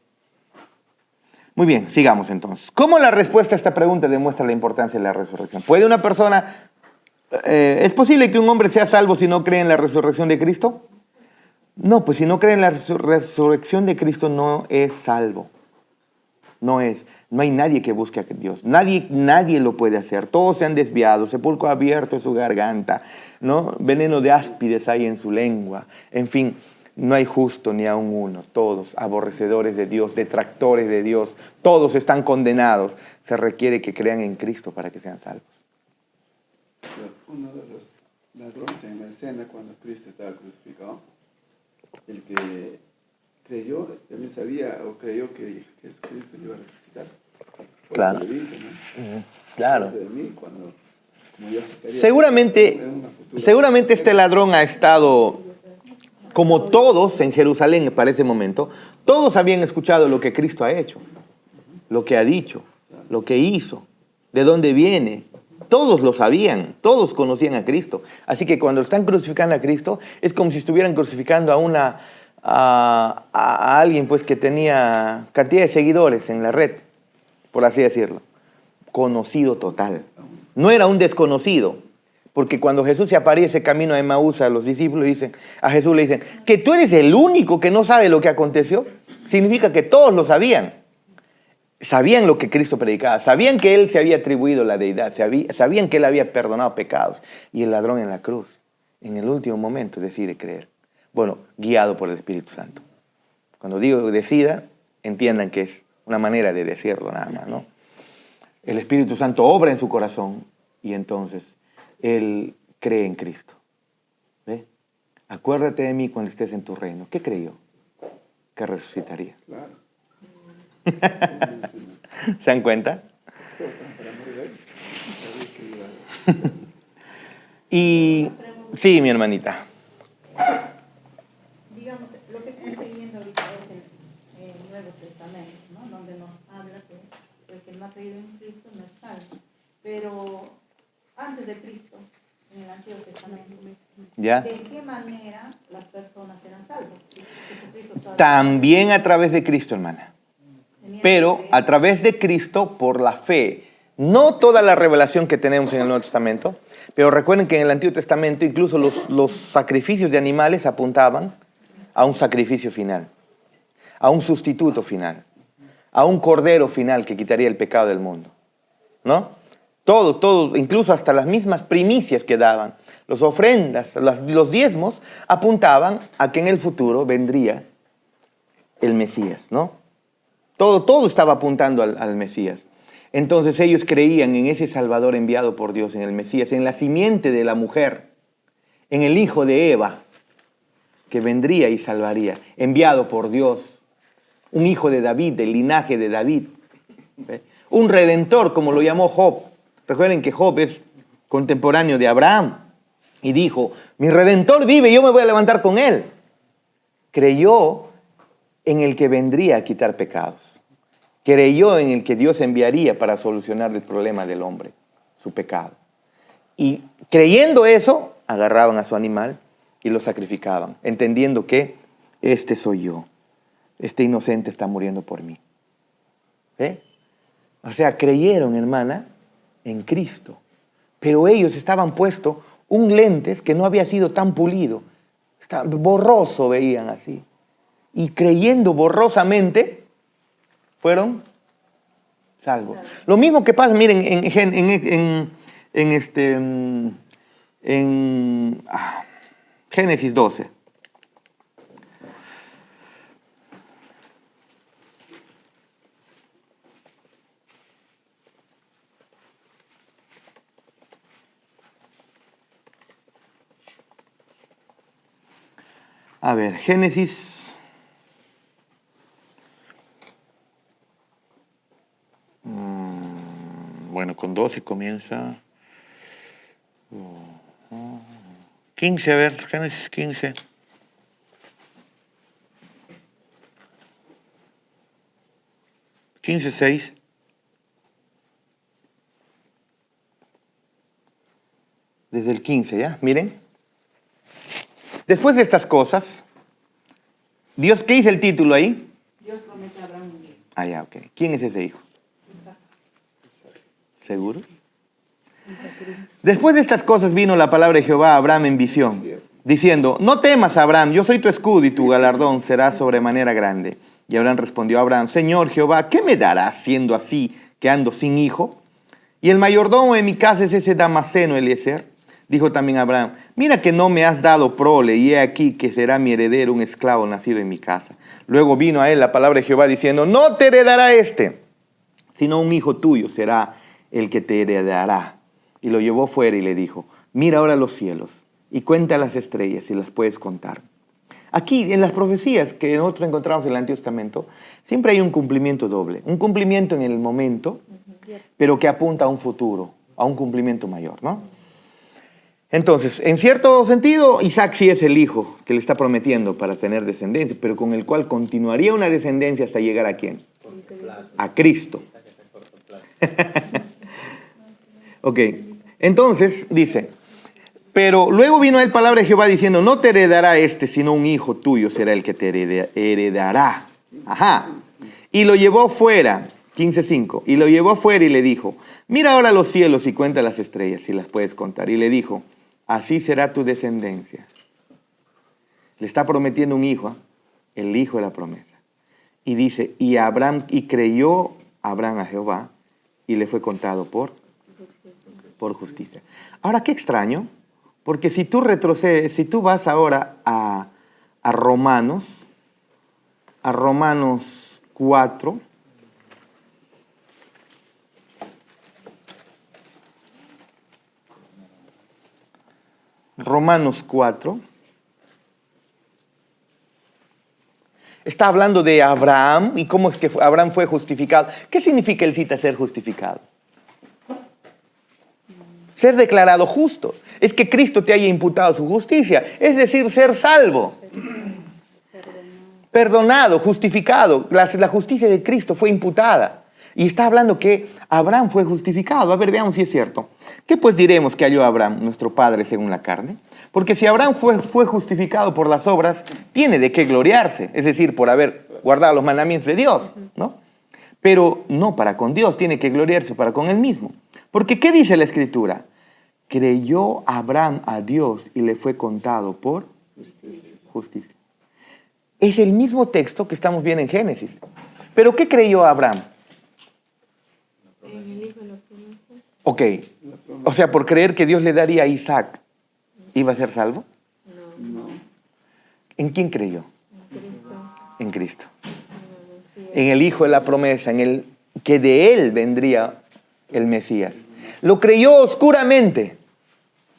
Muy bien, sigamos entonces. ¿Cómo la respuesta a esta pregunta demuestra la importancia de la resurrección? ¿Puede una persona... ¿Es posible que un hombre sea salvo si no cree en la resurrección de Cristo? No, pues si no cree en la resurrección de Cristo no es salvo. No es. No hay nadie que busque a Dios. Nadie lo puede hacer. Todos se han desviado. Sepulcro abierto en su garganta, ¿no? Veneno de áspides hay en su lengua. En fin, no hay justo ni aun uno. Todos aborrecedores de Dios, detractores de Dios. Todos están condenados. Se requiere que crean en Cristo para que sean salvos. Uno de los ladrones en la escena cuando Cristo estaba crucificado, el que creyó, también sabía o creyó que Jesucristo iba a resucitar. Por Claro. eso le dice, ¿no? Claro. De mí, como yo estaría Seguramente en una futura- este ladrón ha estado, como todos en Jerusalén para ese momento, todos habían escuchado lo que Cristo ha hecho, lo que ha dicho, lo que hizo, de dónde viene. Todos lo sabían, todos conocían a Cristo. Así que cuando están crucificando a Cristo, es como si estuvieran crucificando a alguien pues, que tenía cantidad de seguidores en la red, por así decirlo. Conocido total. No era un desconocido, porque cuando Jesús se aparece camino a Emaús a los discípulos, a Jesús le dicen, que tú eres el único que no sabe lo que aconteció, significa que todos lo sabían. Sabían lo que Cristo predicaba, sabían que Él se había atribuido la deidad, sabían que Él había perdonado pecados. Y el ladrón en la cruz, en el último momento, decide creer. Bueno, guiado por el Espíritu Santo. Cuando digo decida, entiendan que es una manera de decirlo nada más, ¿no? El Espíritu Santo obra en su corazón y entonces Él cree en Cristo. ¿Ve? Acuérdate de mí cuando estés en tu reino. ¿Qué creyó? Que resucitaría. Claro. ¿Se dan cuenta? Y sí, mi hermanita. Digamos, lo que estoy leyendo ahorita es el Nuevo Testamento, ¿no? Donde nos habla que el que no ha creído en Cristo no es salvo. Pero antes de Cristo, en el Antiguo Testamento, ¿Ya? ¿de qué manera las personas eran salvas? Jesucristo todavía También a través de Cristo, hermana. tenía Pero que a través de Cristo por la fe. No toda la revelación que tenemos en el Nuevo Testamento, pero recuerden que en el Antiguo Testamento incluso los sacrificios de animales apuntaban a un sacrificio final, a un sustituto final, a un cordero final que quitaría el pecado del mundo. ¿No? Todo, incluso hasta las mismas primicias que daban, las ofrendas, los diezmos, apuntaban a que en el futuro vendría el Mesías, ¿no? Todo estaba apuntando al Mesías. Entonces ellos creían en ese Salvador enviado por Dios, en el Mesías, en la simiente de la mujer, en el hijo de Eva, que vendría y salvaría, enviado por Dios, un hijo de David, del linaje de David, ¿ve? Un redentor, como lo llamó Job. Recuerden que Job es contemporáneo de Abraham y dijo, mi redentor vive y yo me voy a levantar con él. Creyó en el que vendría a quitar pecados. Creyó en el que Dios enviaría para solucionar el problema del hombre, su pecado. Y creyendo eso, agarraban a su animal y lo sacrificaban, entendiendo que este soy yo, este inocente está muriendo por mí. ¿Ve? O sea, creyeron, hermana, en Cristo. Pero ellos estaban puestos un lentes que no había sido tan pulido. Borroso veían así. Y creyendo borrosamente, fueron salvos. Lo mismo que pasa, miren, en Génesis 12. A ver, Génesis. Bueno, con 12 comienza. 15, a ver, Génesis 15. Quince, 6. Desde el 15, ¿ya? Miren. Después de estas cosas, Dios, ¿qué dice el título ahí? Dios promete a Abraham un hijo. Ah, ya, ok. ¿Quién es ese hijo? ¿Seguro? Después de estas cosas vino la palabra de Jehová a Abraham en visión. diciendo, no temas, Abraham, yo soy tu escudo y tu galardón será sobremanera grande. Y Abraham respondió a Abraham, Señor Jehová, ¿qué me darás siendo así que ando sin hijo? Y el mayordomo de mi casa es ese Damaseno Eliezer. Dijo también Abraham, mira que no me has dado prole, y he aquí que será mi heredero un esclavo nacido en mi casa. Luego vino a él la palabra de Jehová diciendo, no te heredará sino un hijo tuyo será el que te heredará. Y lo llevó fuera y le dijo, mira ahora los cielos y cuenta las estrellas si las puedes contar. Aquí en las profecías que nosotros encontramos en el Antiguo Testamento, siempre hay un cumplimiento doble. Un cumplimiento en el momento, pero que apunta a un futuro, a un cumplimiento mayor, ¿no? Entonces, en cierto sentido, Isaac sí es el hijo que le está prometiendo para tener descendencia, pero con el cual continuaría una descendencia hasta llegar ¿a quién? A Cristo. Ok, entonces dice, pero luego vino a él palabra de Jehová diciendo, no te heredará sino un hijo tuyo será el que te heredará. Ajá. Y lo llevó fuera, 15:5, y lo llevó fuera y le dijo, mira ahora los cielos y cuenta las estrellas si las puedes contar. Y le dijo, así será tu descendencia. Le está prometiendo un hijo, el hijo de la promesa. Y dice, y creyó Abraham a Jehová y le fue contado por justicia. Ahora, qué extraño, porque si tú retrocedes, si tú vas ahora a Romanos 4, Romanos 4, está hablando de Abraham y cómo es que Abraham fue justificado. ¿Qué significa el cita ser justificado? Ser declarado justo. Es que Cristo te haya imputado su justicia. Es decir, ser salvo. Perdonado, justificado. La justicia de Cristo fue imputada. Y está hablando que Abraham fue justificado. A ver, veamos si es cierto. ¿Qué pues diremos que halló Abraham, nuestro padre según la carne? Porque si Abraham fue justificado por las obras, tiene de qué gloriarse. Es decir, por haber guardado los mandamientos de Dios, ¿no? Pero no para con Dios, tiene que gloriarse para con él mismo. Porque ¿qué dice la Escritura? Creyó Abraham a Dios y le fue contado por justicia. Es el mismo texto que estamos viendo en Génesis. ¿Pero qué creyó Abraham? Ok, o sea, por creer que Dios le daría a Isaac, ¿iba a ser salvo? No. ¿En quién creyó? En Cristo. En el Hijo de la promesa, en el que de él vendría el Mesías. Lo creyó oscuramente,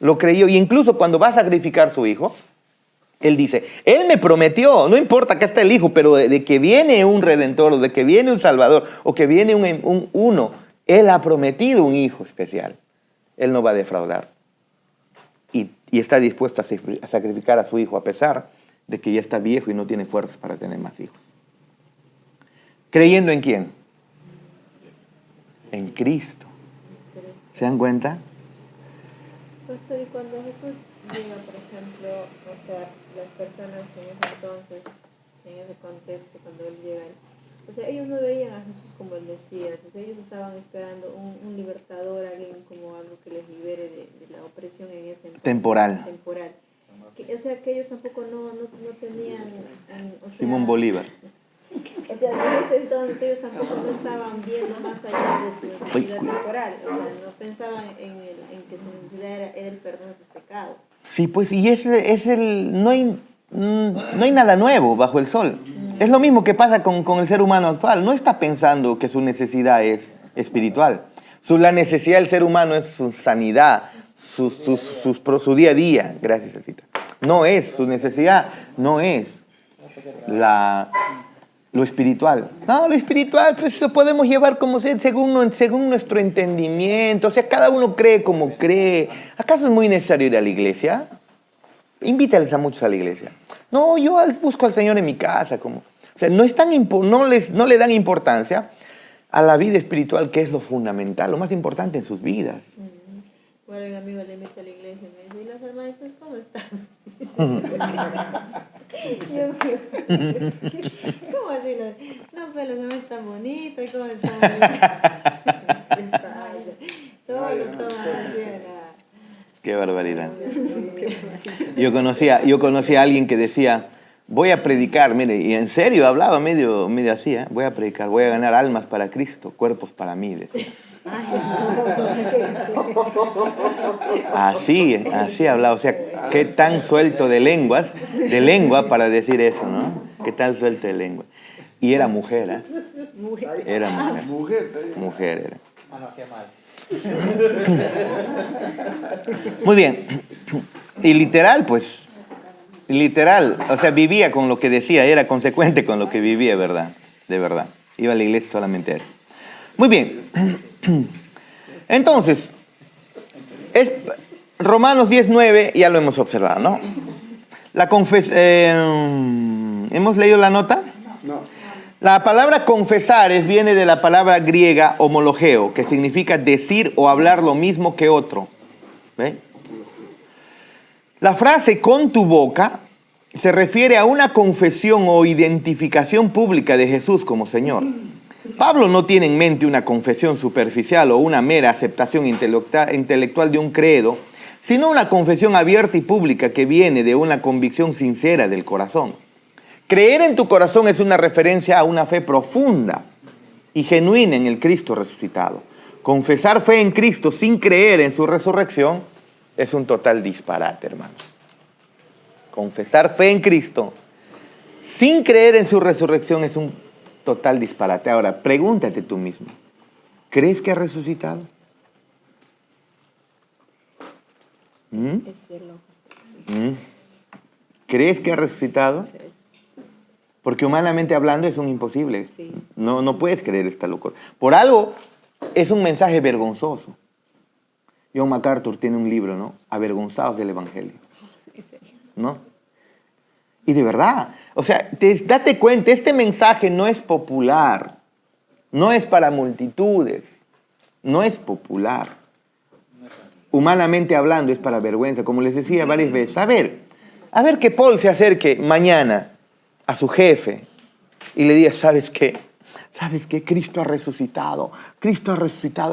lo creyó, y incluso cuando va a sacrificar a su hijo, él dice, él me prometió, no importa que esté el hijo, pero de que viene un redentor, o de que viene un salvador, o que viene uno, él ha prometido un hijo especial. Él no va a defraudar. Y está dispuesto a sacrificar a su hijo a pesar de que ya está viejo y no tiene fuerzas para tener más hijos. ¿Creyendo en quién? En Cristo. ¿Se dan cuenta? Pastor, y cuando Jesús llega, por ejemplo, o sea, las personas en ese entonces, en ese contexto, cuando él llega, o sea, ellos no veían a Jesús como el Mesías, o sea, ellos estaban esperando un libertador, alguien como algo que les libere de la opresión en ese entonces. Temporal. O sea, que ellos tampoco no tenían... o sea, Simón Bolívar. O sea, en ese entonces ellos tampoco no estaban viendo más allá de su necesidad temporal, o sea, no pensaban en que su necesidad era el perdón de sus pecados. Sí, pues, y no hay nada nuevo bajo el sol. Es lo mismo que pasa con el ser humano actual. No está pensando que su necesidad es espiritual. La necesidad del ser humano es su sanidad, su día a día. Gracias, Cecita. No es, su necesidad no es lo espiritual. No, lo espiritual, pues lo podemos llevar como sea, según nuestro entendimiento. O sea, cada uno cree como cree. ¿Acaso es muy necesario ir a la iglesia? Invítales a muchos a la iglesia. No, yo busco al Señor en mi casa. O sea, no le dan importancia a la vida espiritual, que es lo fundamental, lo más importante en sus vidas. Bueno, un amigo le invita a la iglesia y me dice, ¿y las hermanitas cómo están? ¿Cómo así? No, pues las hermanitas están bonitas, ¿cómo están? Todo lo toman así, ¿verdad? Qué barbaridad. Yo conocía a alguien que decía, voy a predicar, mire, y en serio hablaba medio así, voy a predicar, voy a ganar almas para Cristo, cuerpos para mí, decía. Así hablaba, o sea, qué tan suelto de lengua para decir eso, ¿no? Qué tan suelto de lengua. Y era mujer, ¿eh? Era mujer. Mujer era. Qué mal. Muy bien. Y literal, o sea, vivía con lo que decía, era consecuente con lo que vivía, ¿verdad? De verdad. Iba a la iglesia solamente a eso. Muy bien. Entonces, Romanos 10:9, ya lo hemos observado, ¿no? ¿Hemos leído la nota? No. La palabra confesar viene de la palabra griega homologeo, que significa decir o hablar lo mismo que otro. ¿Ve? La frase con tu boca se refiere a una confesión o identificación pública de Jesús como Señor. Pablo no tiene en mente una confesión superficial o una mera aceptación intelectual de un credo, sino una confesión abierta y pública que viene de una convicción sincera del corazón. Creer en tu corazón es una referencia a una fe profunda y genuina en el Cristo resucitado. Confesar fe en Cristo sin creer en su resurrección es un total disparate, hermanos. Confesar fe en Cristo sin creer en su resurrección es un total disparate. Ahora, pregúntate tú mismo, ¿crees que ha resucitado? ¿Crees que ha resucitado? Porque humanamente hablando es un imposible. Sí. No puedes creer esta locura. Por algo es un mensaje vergonzoso. John MacArthur tiene un libro, ¿no? Avergonzados del Evangelio. ¿No? Y de verdad, o sea, date cuenta, este mensaje no es popular. No es para multitudes. No es popular. Humanamente hablando es para vergüenza. Como les decía varias veces, a ver que Paul se acerque mañana a su jefe y le diga, ¿sabes qué? ¿Sabes qué? Cristo ha resucitado,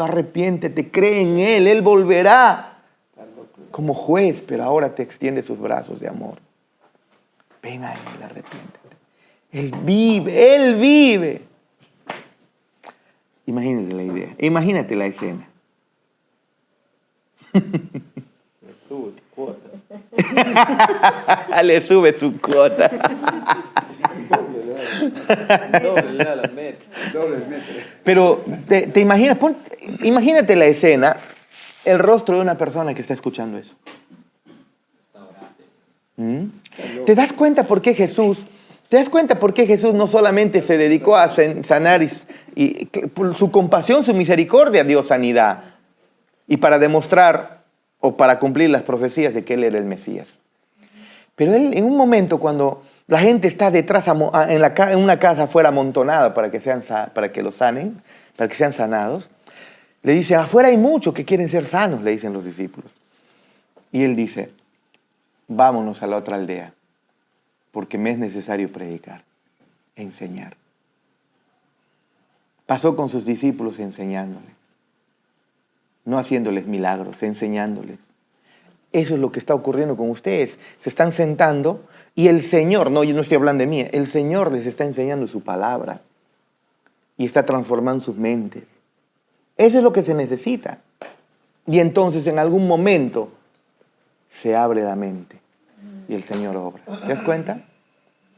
arrepiéntete, cree en Él volverá como juez, pero ahora te extiende sus brazos de amor. Ven a Él, arrepiéntete. Él vive. Imagínate la idea, imagínate la escena. Le sube su cuota. Pero te imaginas, imagínate la escena, el rostro de una persona que está escuchando eso. ¿Te das cuenta por qué Jesús no solamente se dedicó a sanar y por su compasión, su misericordia dio sanidad? Y para demostrar o para cumplir las profecías de que Él era el Mesías. Pero Él, en un momento cuando la gente está detrás en una casa afuera amontonada para que los sanen, para que sean sanados, le dice, afuera hay muchos que quieren ser sanos, le dicen los discípulos. Y Él dice, vámonos a la otra aldea, porque me es necesario predicar, enseñar. Pasó con sus discípulos enseñándoles. No haciéndoles milagros, enseñándoles. Eso es lo que está ocurriendo con ustedes. Se están sentando y el Señor, no, yo no estoy hablando de mí, el Señor les está enseñando su palabra y está transformando sus mentes. Eso es lo que se necesita. Y entonces en algún momento se abre la mente y el Señor obra. ¿Te das cuenta?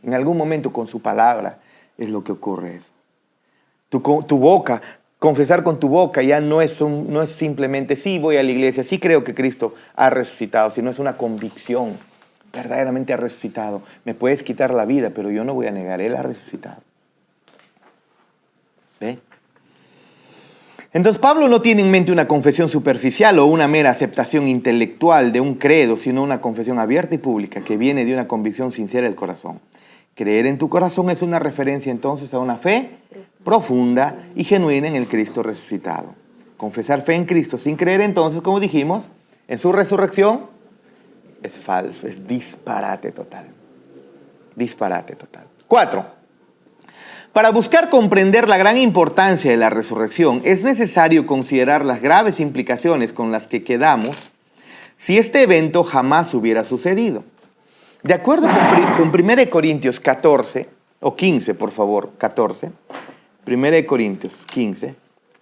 En algún momento con su palabra es lo que ocurre eso. Tu boca... Confesar con tu boca ya no es simplemente, sí voy a la iglesia, sí creo que Cristo ha resucitado, sino es una convicción, verdaderamente ha resucitado. Me puedes quitar la vida, pero yo no voy a negar, Él ha resucitado. ¿Ve? Entonces Pablo no tiene en mente una confesión superficial o una mera aceptación intelectual de un credo, sino una confesión abierta y pública que viene de una convicción sincera del corazón. Creer en tu corazón es una referencia entonces a una fe profunda y genuina en el Cristo resucitado. Confesar fe en Cristo sin creer entonces, como dijimos, en su resurrección, es falso, es disparate total. Disparate total. 4. Para buscar comprender la gran importancia de la resurrección, es necesario considerar las graves implicaciones con las que quedamos si este evento jamás hubiera sucedido. De acuerdo con 1 Corintios 14, o 15, por favor, 14, 1 Corintios 15,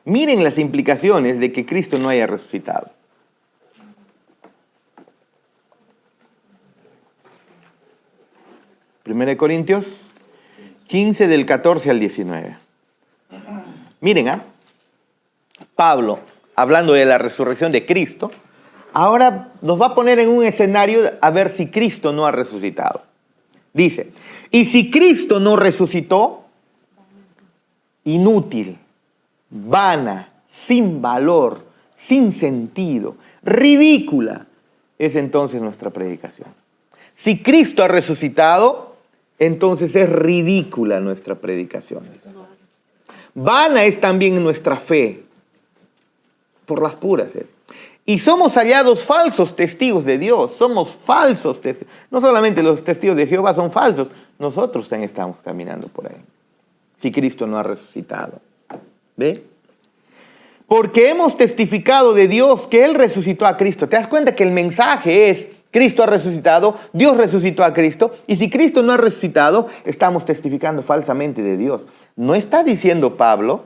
miren las implicaciones de que Cristo no haya resucitado. 1 Corintios 15 del 14 al 19. Miren, Pablo, hablando de la resurrección de Cristo, ahora nos va a poner en un escenario a ver si Cristo no ha resucitado. Dice, y si Cristo no resucitó, inútil, vana, sin valor, sin sentido, ridícula, es entonces nuestra predicación. Si Cristo ha resucitado, entonces es ridícula nuestra predicación. Vana es también nuestra fe, por las puras. Y somos hallados falsos testigos de Dios, somos falsos testigos. No solamente los testigos de Jehová son falsos, nosotros también estamos caminando por ahí. Si Cristo no ha resucitado. ¿Ve? Porque hemos testificado de Dios que Él resucitó a Cristo. ¿Te das cuenta que el mensaje es: Cristo ha resucitado, Dios resucitó a Cristo, y si Cristo no ha resucitado, estamos testificando falsamente de Dios? No está diciendo Pablo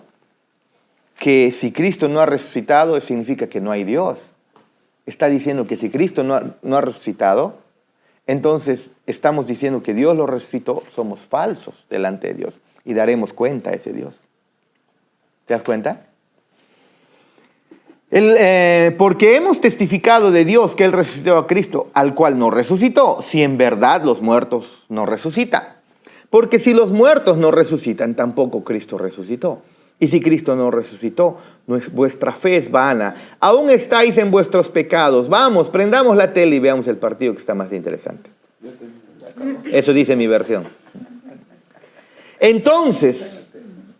que si Cristo no ha resucitado, significa que no hay Dios. Está diciendo que si Cristo no ha resucitado, entonces estamos diciendo que Dios lo resucitó, somos falsos delante de Dios y daremos cuenta a ese Dios. ¿Te das cuenta? Porque hemos testificado de Dios que Él resucitó a Cristo, al cual no resucitó, si en verdad los muertos no resucitan. Porque si los muertos no resucitan, tampoco Cristo resucitó. Y si Cristo no resucitó, vuestra fe es vana. Aún estáis en vuestros pecados. Vamos, prendamos la tele y veamos el partido que está más interesante. Eso dice mi versión. Entonces,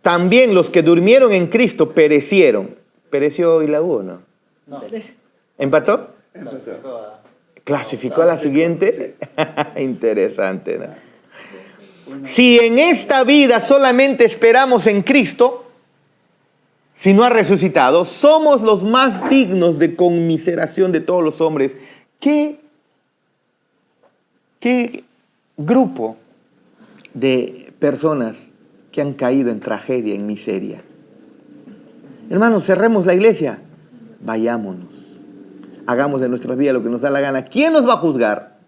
también los que durmieron en Cristo perecieron. ¿Pereció hoy la U, no? No. ¿Empató? Empató. ¿Clasificó a la siguiente? Interesante, ¿no? Si en esta vida solamente esperamos en Cristo, si no ha resucitado, somos los más dignos de conmiseración de todos los hombres. ¿Qué grupo de personas que han caído en tragedia, en miseria? Hermanos, cerremos la iglesia, vayámonos, hagamos de nuestras vidas lo que nos da la gana. ¿Quién nos va a juzgar?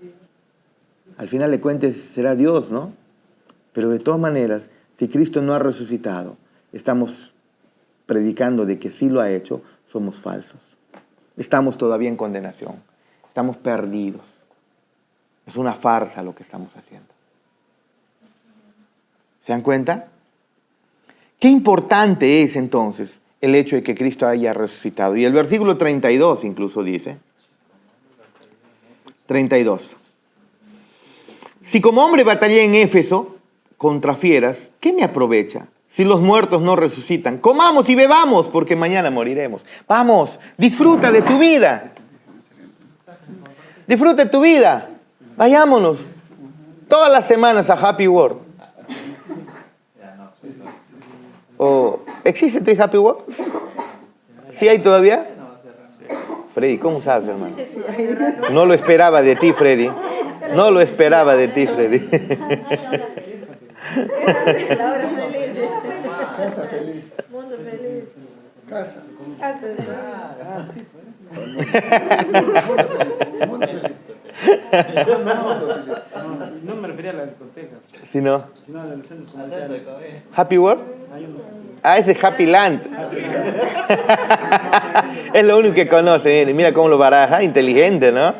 Al final de cuentas será Dios, ¿no? Pero de todas maneras, si Cristo no ha resucitado, estamos predicando de que sí lo ha hecho, somos falsos. Estamos todavía en condenación, estamos perdidos. Es una farsa lo que estamos haciendo. ¿Se dan cuenta? Qué importante es entonces el hecho de que Cristo haya resucitado. Y el versículo 32 incluso dice, 32. Si como hombre batallé en Éfeso contra fieras, ¿qué me aprovecha? Si los muertos no resucitan, comamos y bebamos, porque mañana moriremos. Vamos, disfruta de tu vida. Disfruta de tu vida. Vayámonos todas las semanas a Happy World. ¿Existe tu Happy World? ¿Sí hay todavía? Freddy, ¿cómo sabes, hermano? No lo esperaba de ti, Freddy. No lo esperaba de ti, Freddy. Casa feliz. Mundo feliz. Casa. Mundo feliz. No me refería a la discoteca, ¿Sí, no? sino a los centros comerciales. ¿Happy World? Hay uno. Ah, ese es Happy Land. Es lo único que conoce. Mira cómo lo baraja. Inteligente, ¿no?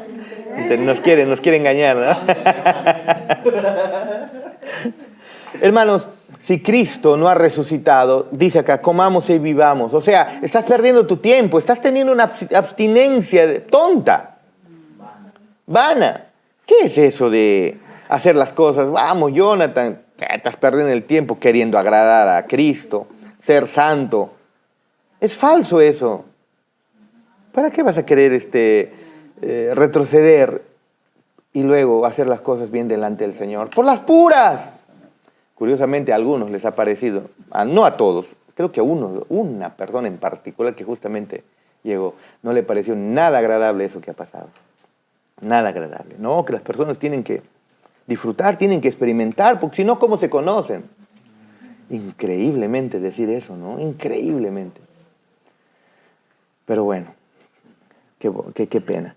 Nos quiere engañar, ¿no? Hermanos, si Cristo no ha resucitado, dice acá, comamos y vivamos. O sea, estás perdiendo tu tiempo, estás teniendo una abstinencia tonta, vana. ¿Qué es eso de hacer las cosas? Vamos, Jonathan, estás perdiendo el tiempo queriendo agradar a Cristo, ser santo. Es falso eso. ¿Para qué vas a querer retroceder y luego hacer las cosas bien delante del Señor? ¡Por las puras! Curiosamente a algunos les ha parecido, no a todos, creo que a una persona en particular que justamente llegó, no le pareció nada agradable eso que ha pasado. Nada agradable. No, que las personas tienen que disfrutar, tienen que experimentar, porque si no, ¿cómo se conocen? Increíblemente decir eso, ¿no? Increíblemente. Pero bueno, qué pena.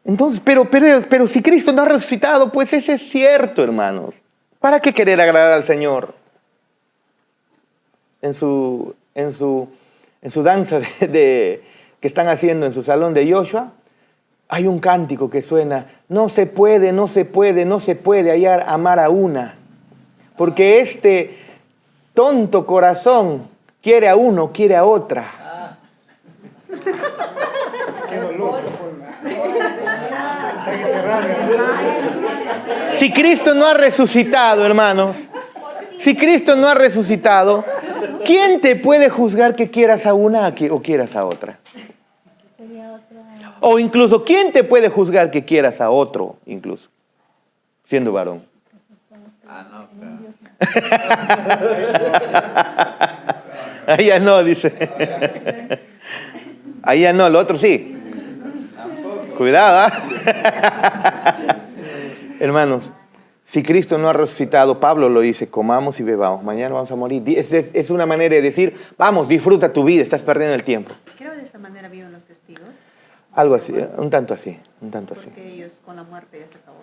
Entonces, pero si Cristo no ha resucitado, pues ese es cierto, hermanos. ¿Para qué querer agradar al Señor? En su danza que están haciendo en su salón de Joshua, hay un cántico que suena: no se puede hallar amar a una, porque este tonto corazón quiere a uno, quiere a otra. Qué dolor. Si Cristo no ha resucitado, hermanos, si Cristo no ha resucitado, ¿quién te puede juzgar que quieras a una o quieras a otra? O incluso, ¿quién te puede juzgar que quieras a otro, incluso, siendo varón? Ahí ya no, dice. Ahí ya no, el otro sí. Cuidado, ¿eh? Hermanos, si Cristo no ha resucitado, Pablo lo dice: comamos y bebamos, mañana vamos a morir. Es una manera de decir: vamos, disfruta tu vida, estás perdiendo el tiempo. Creo de esa manera viven los testigos. Algo así, un tanto así. Porque ellos con la muerte ya se acabó.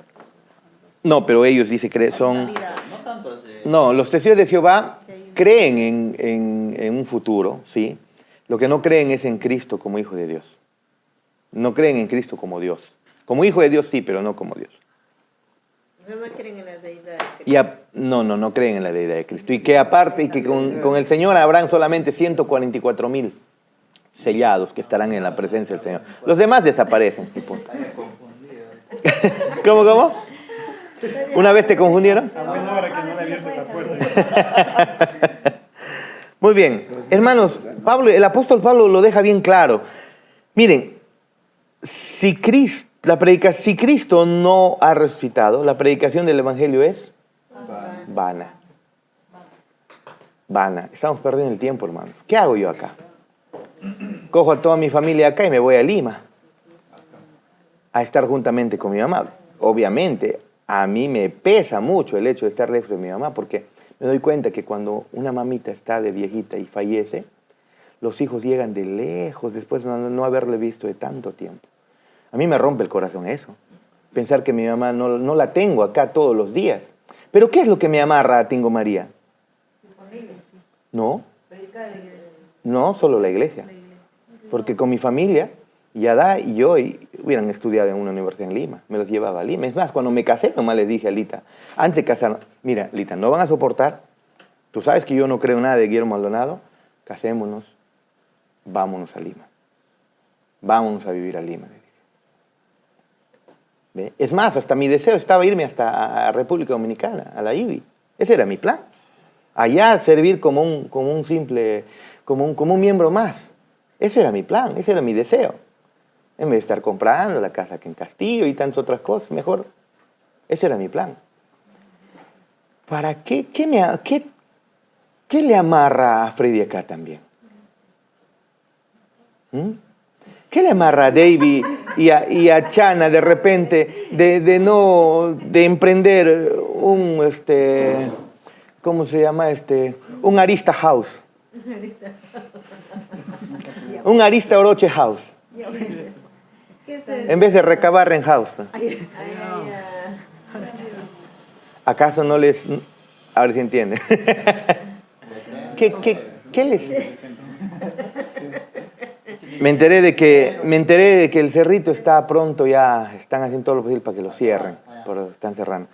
No, pero ellos dice que son... No tanto así. No, los testigos de Jehová creen en un futuro, ¿sí? Lo que no creen es en Cristo como Hijo de Dios. No creen en Cristo como Dios. Como Hijo de Dios sí, pero no como Dios. No creen en la deidad. No creen en la deidad de Cristo. Y que aparte, y que con el Señor habrán solamente 144,000 sellados que estarán en la presencia del Señor. Los demás desaparecen. ¿Cómo? ¿Una vez te confundieron? A buena hora que no le abierto la puerta. Muy bien. Hermanos, el apóstol Pablo lo deja bien claro. Miren, si Cristo no ha resucitado, la predicación del Evangelio es vana. Estamos perdiendo el tiempo, hermanos. ¿Qué hago yo acá? Cojo a toda mi familia acá y me voy a Lima a estar juntamente con mi mamá. Obviamente, a mí me pesa mucho el hecho de estar lejos de mi mamá, porque me doy cuenta que cuando una mamita está de viejita y fallece, los hijos llegan de lejos después de no haberle visto de tanto tiempo. A mí me rompe el corazón eso. Pensar que mi mamá no la tengo acá todos los días. ¿Pero qué es lo que me amarra a Tingo María? No. No, solo la iglesia. Porque con mi familia, Yadá y yo hubieran estudiado en una universidad en Lima. Me los llevaba a Lima. Es más, cuando me casé, nomás les dije a Lita, antes de casarnos: mira, Lita, no van a soportar. Tú sabes que yo no creo nada de Guillermo Maldonado. Casémonos. Vámonos a Lima. Vámonos a vivir a Lima. ¿Ve? Es más, hasta mi deseo estaba irme hasta a República Dominicana, a la IBI. Ese era mi plan. Allá servir como un simple, como un miembro más. Ese era mi plan, ese era mi deseo. En vez de estar comprando la casa aquí en Castillo y tantas otras cosas, mejor. Ese era mi plan. ¿Para qué? ¿Qué le amarra a Freddy acá también? ¿Qué le amarra a David y a Chana de repente de emprender ¿cómo se llama? Un Arista House. Un Arista Oroche House. En vez de recabar en house. ¿Acaso no les... Ahora sí entiende. ¿Qué les...? Me enteré de que el Cerrito está pronto, ya están haciendo todo lo posible para que lo cierren, pero están cerrando.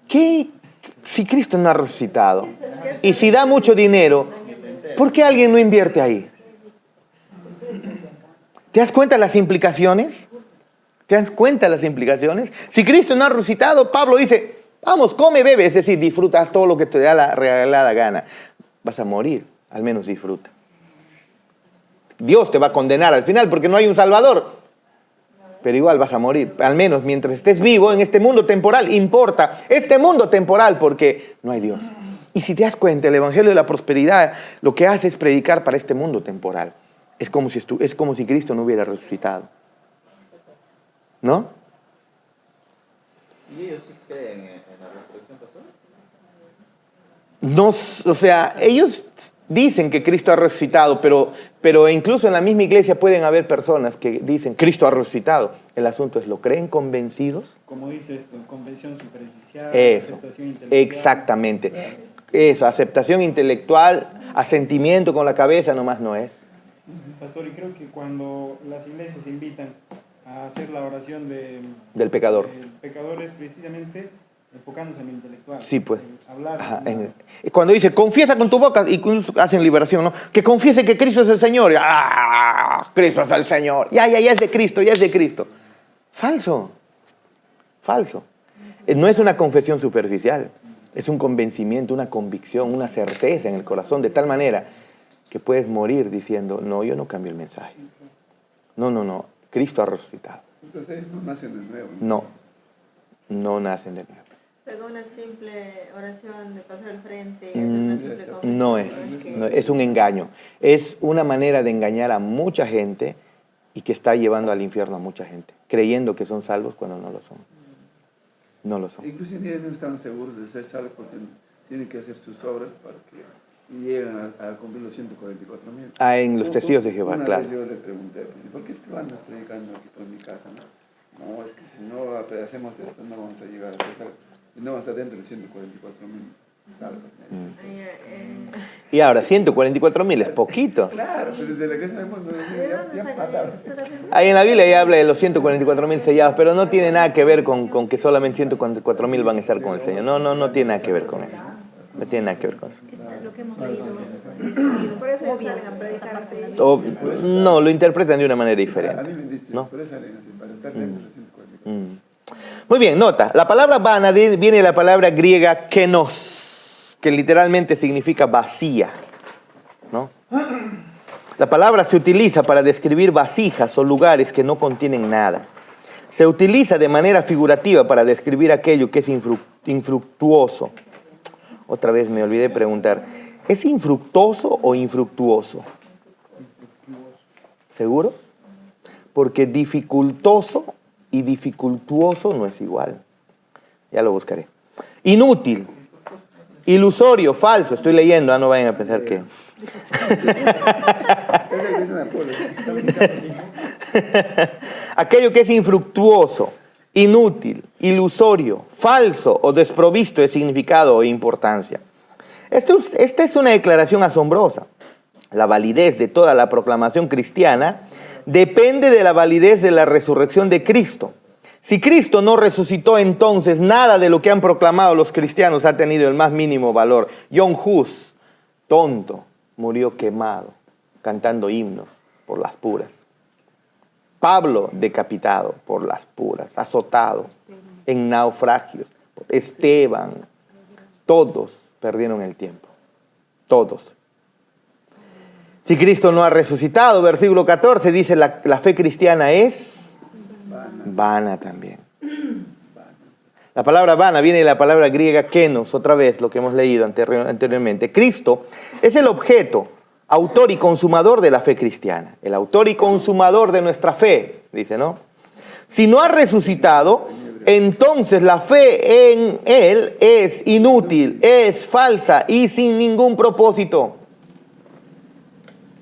Si Cristo no ha resucitado y si da mucho dinero, ¿por qué alguien no invierte ahí? ¿Te das cuenta de las implicaciones? ¿Te das cuenta de las implicaciones? Si Cristo no ha resucitado, Pablo dice: vamos, come, bebe, es decir, disfruta todo lo que te da la regalada gana. Vas a morir, al menos disfruta. Dios te va a condenar al final porque no hay un Salvador. Pero igual vas a morir, al menos mientras estés vivo en este mundo temporal. Importa este mundo temporal porque no hay Dios. Y si te das cuenta, el Evangelio de la Prosperidad lo que hace es predicar para este mundo temporal. Es como si Cristo no hubiera resucitado. ¿No? ¿Y ellos sí creen en la resurrección, pastor? No, o sea, ellos dicen que Cristo ha resucitado, pero incluso en la misma iglesia pueden haber personas que dicen Cristo ha resucitado. El asunto es, ¿lo creen convencidos? Como dice esto, convención superficial, Eso, aceptación intelectual. exactamente. Eso, aceptación intelectual, asentimiento con la cabeza nomás no es. Pastor, y creo que cuando las iglesias invitan a hacer la oración Del pecador. del pecador es precisamente enfocándose en lo intelectual. Sí, pues. En hablar. Ajá, cuando dice, confiesa con tu boca, y hacen liberación, ¿no? Que confiese que Cristo es el Señor. ¡Ah! Cristo es el Señor. Ya es de Cristo, ya es de Cristo. Falso. Falso. No es una confesión superficial. Es un convencimiento, una convicción, una certeza en el corazón, de tal manera que puedes morir diciendo, no, yo no cambio el mensaje. No. Cristo ha resucitado. Entonces no nacen de nuevo. No nacen de nuevo. Pero una simple oración de pasar al frente y hacer una simple confesión. No es un engaño. Es una manera de engañar a mucha gente y que está llevando al infierno a mucha gente, creyendo que son salvos cuando no lo son. No lo son. Inclusive ellos no estaban seguros de ser salvos porque tienen que hacer sus obras para que lleguen a cumplir los 144,000. En los testigos de Jehová, una claro. vez yo le pregunté, ¿por qué tú andas predicando aquí por mi casa? No, es que si no hacemos esto no vamos a llegar a ser salvos. Y no vamos a estar dentro de 144,000 salvos. Y ahora, 144,000 es poquito. Claro, pero desde la casa del mundo ya pasaron. Ahí en la Biblia ya habla de los 144,000 sellados, pero no tiene nada que ver con que solamente 144,000 van a estar con el Señor. No tiene nada que ver con eso. No tiene nada que ver con eso. Lo que hemos leído. Por eso ellos salen a predicar así. No, lo interpretan de una manera A mí diferente. me han dicho, ¿No? por eso salen así, para estar dentro de 144. Muy bien, nota. La palabra vana viene de la palabra griega kenos, que literalmente significa vacía, ¿no? La palabra se utiliza para describir vasijas o lugares que no contienen nada. Se utiliza de manera figurativa para describir aquello que es infructuoso. Otra vez me olvidé preguntar, ¿es infructuoso o infructuoso? ¿Seguro? Porque dificultoso y dificultuoso no es igual. Ya lo buscaré. Inútil, ilusorio, falso. Estoy leyendo, no vayan a pensar que... Aquello que es infructuoso, inútil, ilusorio, falso o desprovisto de significado o importancia. Esta es una declaración asombrosa. La validez de toda la proclamación cristiana depende de la validez de la resurrección de Cristo. Si Cristo no resucitó, entonces nada de lo que han proclamado los cristianos ha tenido el más mínimo valor. John Hus, tonto, murió quemado, cantando himnos por las puras. Pablo, decapitado por las puras, azotado, en naufragios. Esteban, todos perdieron el tiempo. Todos. Si Cristo no ha resucitado, versículo 14 dice, la fe cristiana es vana también. La palabra vana viene de la palabra griega kenos, otra vez lo que hemos leído anteriormente. Cristo es el objeto, autor y consumador de la fe cristiana. El autor y consumador de nuestra fe, dice, ¿no? Si no ha resucitado, entonces la fe en Él es inútil, es falsa y sin ningún propósito.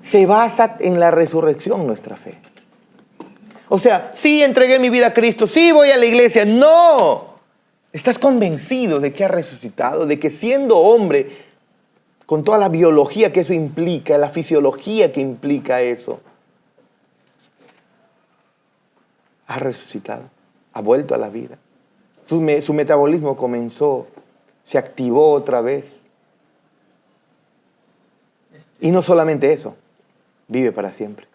Se basa en la resurrección nuestra fe. O sea, sí entregué mi vida a Cristo, sí voy a la iglesia. No, estás convencido de que ha resucitado, de que siendo hombre, con toda la biología que eso implica, la fisiología que implica eso, ha resucitado, ha vuelto a la vida. Su metabolismo comenzó, se activó otra vez. Y no solamente eso, vive para siempre.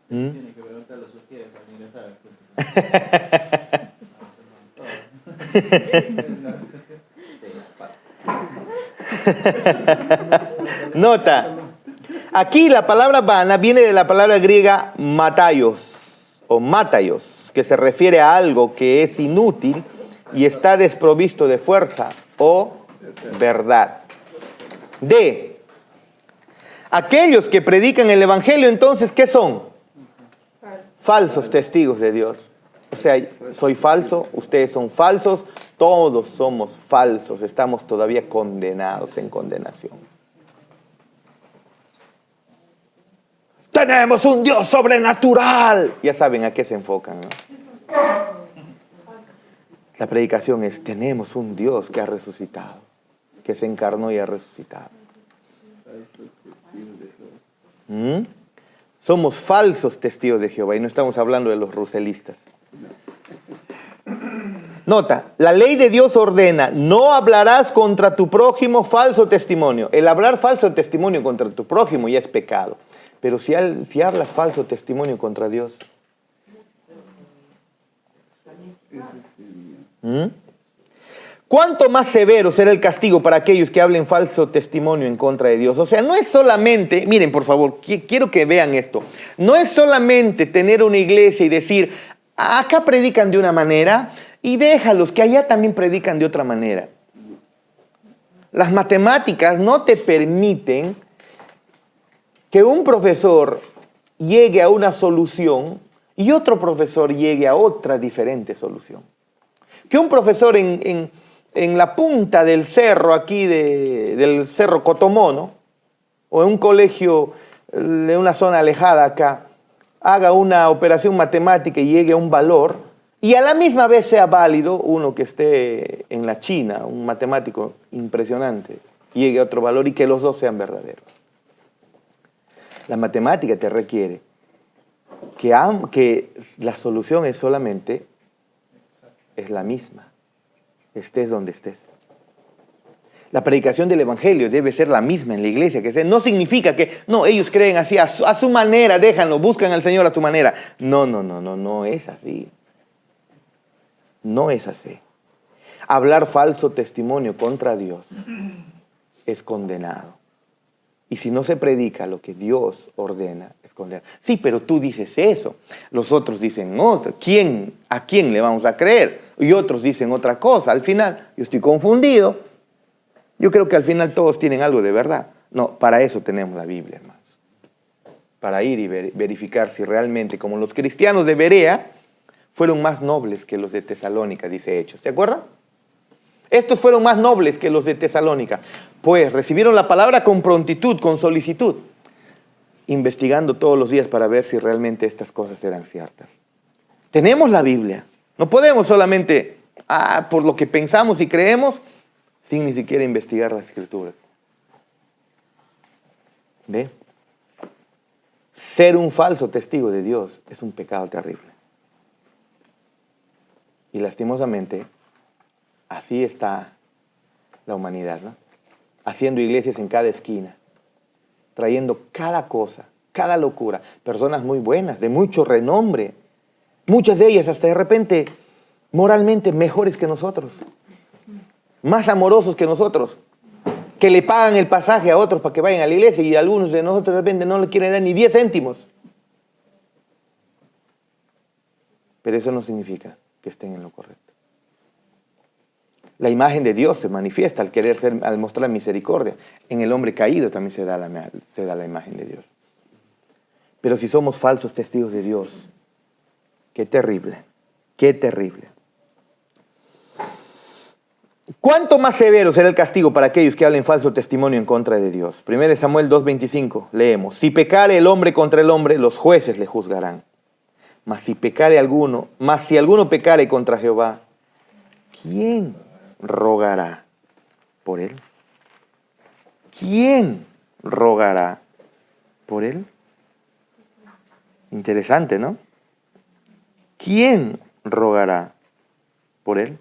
Tiene que preguntar a los sugieres para ingresar. Nota, aquí la palabra vana viene de la palabra griega mataios o mataios, que se refiere a algo que es inútil y está desprovisto de fuerza o verdad. D. Aquellos que predican el evangelio, entonces, ¿qué son? Falsos testigos de Dios. O sea, soy falso, ustedes son falsos, todos somos falsos, estamos todavía condenados en condenación. Tenemos un Dios sobrenatural. Ya saben a qué se enfocan, ¿no? La predicación es, tenemos un Dios que ha resucitado, que se encarnó y ha resucitado. ¿Mm? Somos falsos testigos de Jehová y no estamos hablando de los ruselistas. Nota, la ley de Dios ordena, no hablarás contra tu prójimo falso testimonio. El hablar falso testimonio contra tu prójimo ya es pecado. Pero si hablas falso testimonio contra Dios. ¿Mm? ¿Cuánto más severo será el castigo para aquellos que hablen falso testimonio en contra de Dios? O sea, no es solamente, miren por favor, quiero que vean esto. No es solamente tener una iglesia y decir, acá predican de una manera y déjalos que allá también predican de otra manera. Las matemáticas no te permiten que un profesor llegue a una solución y otro profesor llegue a otra diferente solución. Que un profesor en la punta del cerro, aquí del cerro Cotomono, o en un colegio de una zona alejada acá, haga una operación matemática y llegue a un valor, y a la misma vez sea válido uno que esté en la China, un matemático impresionante, llegue a otro valor y que los dos sean verdaderos. La matemática te requiere que la solución es solamente, es la misma, estés donde estés. La predicación del Evangelio debe ser la misma en la iglesia que esté. No significa que, no, ellos creen así, a su manera, déjanlo, buscan al Señor a su manera. No es así. No es así. Hablar falso testimonio contra Dios es condenado. Y si no se predica lo que Dios ordena, es condenado. Sí, pero tú dices eso. Los otros dicen otra. ¿A quién le vamos a creer? Y otros dicen otra cosa. Al final, yo estoy confundido. Yo creo que al final todos tienen algo de verdad. No, para eso tenemos la Biblia, hermanos. Para ir y verificar si realmente, como los cristianos de Berea, fueron más nobles que los de Tesalónica, dice Hechos. ¿Se acuerdan? Estos fueron más nobles que los de Tesalónica, pues recibieron la palabra con prontitud, con solicitud, investigando todos los días para ver si realmente estas cosas eran ciertas. Tenemos la Biblia. No podemos solamente, por lo que pensamos y creemos, sin ni siquiera investigar las Escrituras. ¿Ve? Ser un falso testigo de Dios es un pecado terrible. Y lastimosamente, así está la humanidad, ¿no? Haciendo iglesias en cada esquina, trayendo cada cosa, cada locura. Personas muy buenas, de mucho renombre, muchas de ellas hasta de repente moralmente mejores que nosotros, más amorosos que nosotros, que le pagan el pasaje a otros para que vayan a la iglesia y algunos de nosotros de repente no le quieren dar ni 10 céntimos. Pero eso no significa que estén en lo correcto. La imagen de Dios se manifiesta al mostrar misericordia. En el hombre caído también se da la imagen de Dios. Pero si somos falsos testigos de Dios, qué terrible, qué terrible. ¿Cuánto más severo será el castigo para aquellos que hablen falso testimonio en contra de Dios? 1 Samuel 2:25, leemos. Si pecare el hombre contra el hombre, los jueces le juzgarán. Mas si alguno pecare contra Jehová, ¿quién rogará por él? ¿Quién rogará por él? Interesante, ¿no? ¿Quién rogará por él?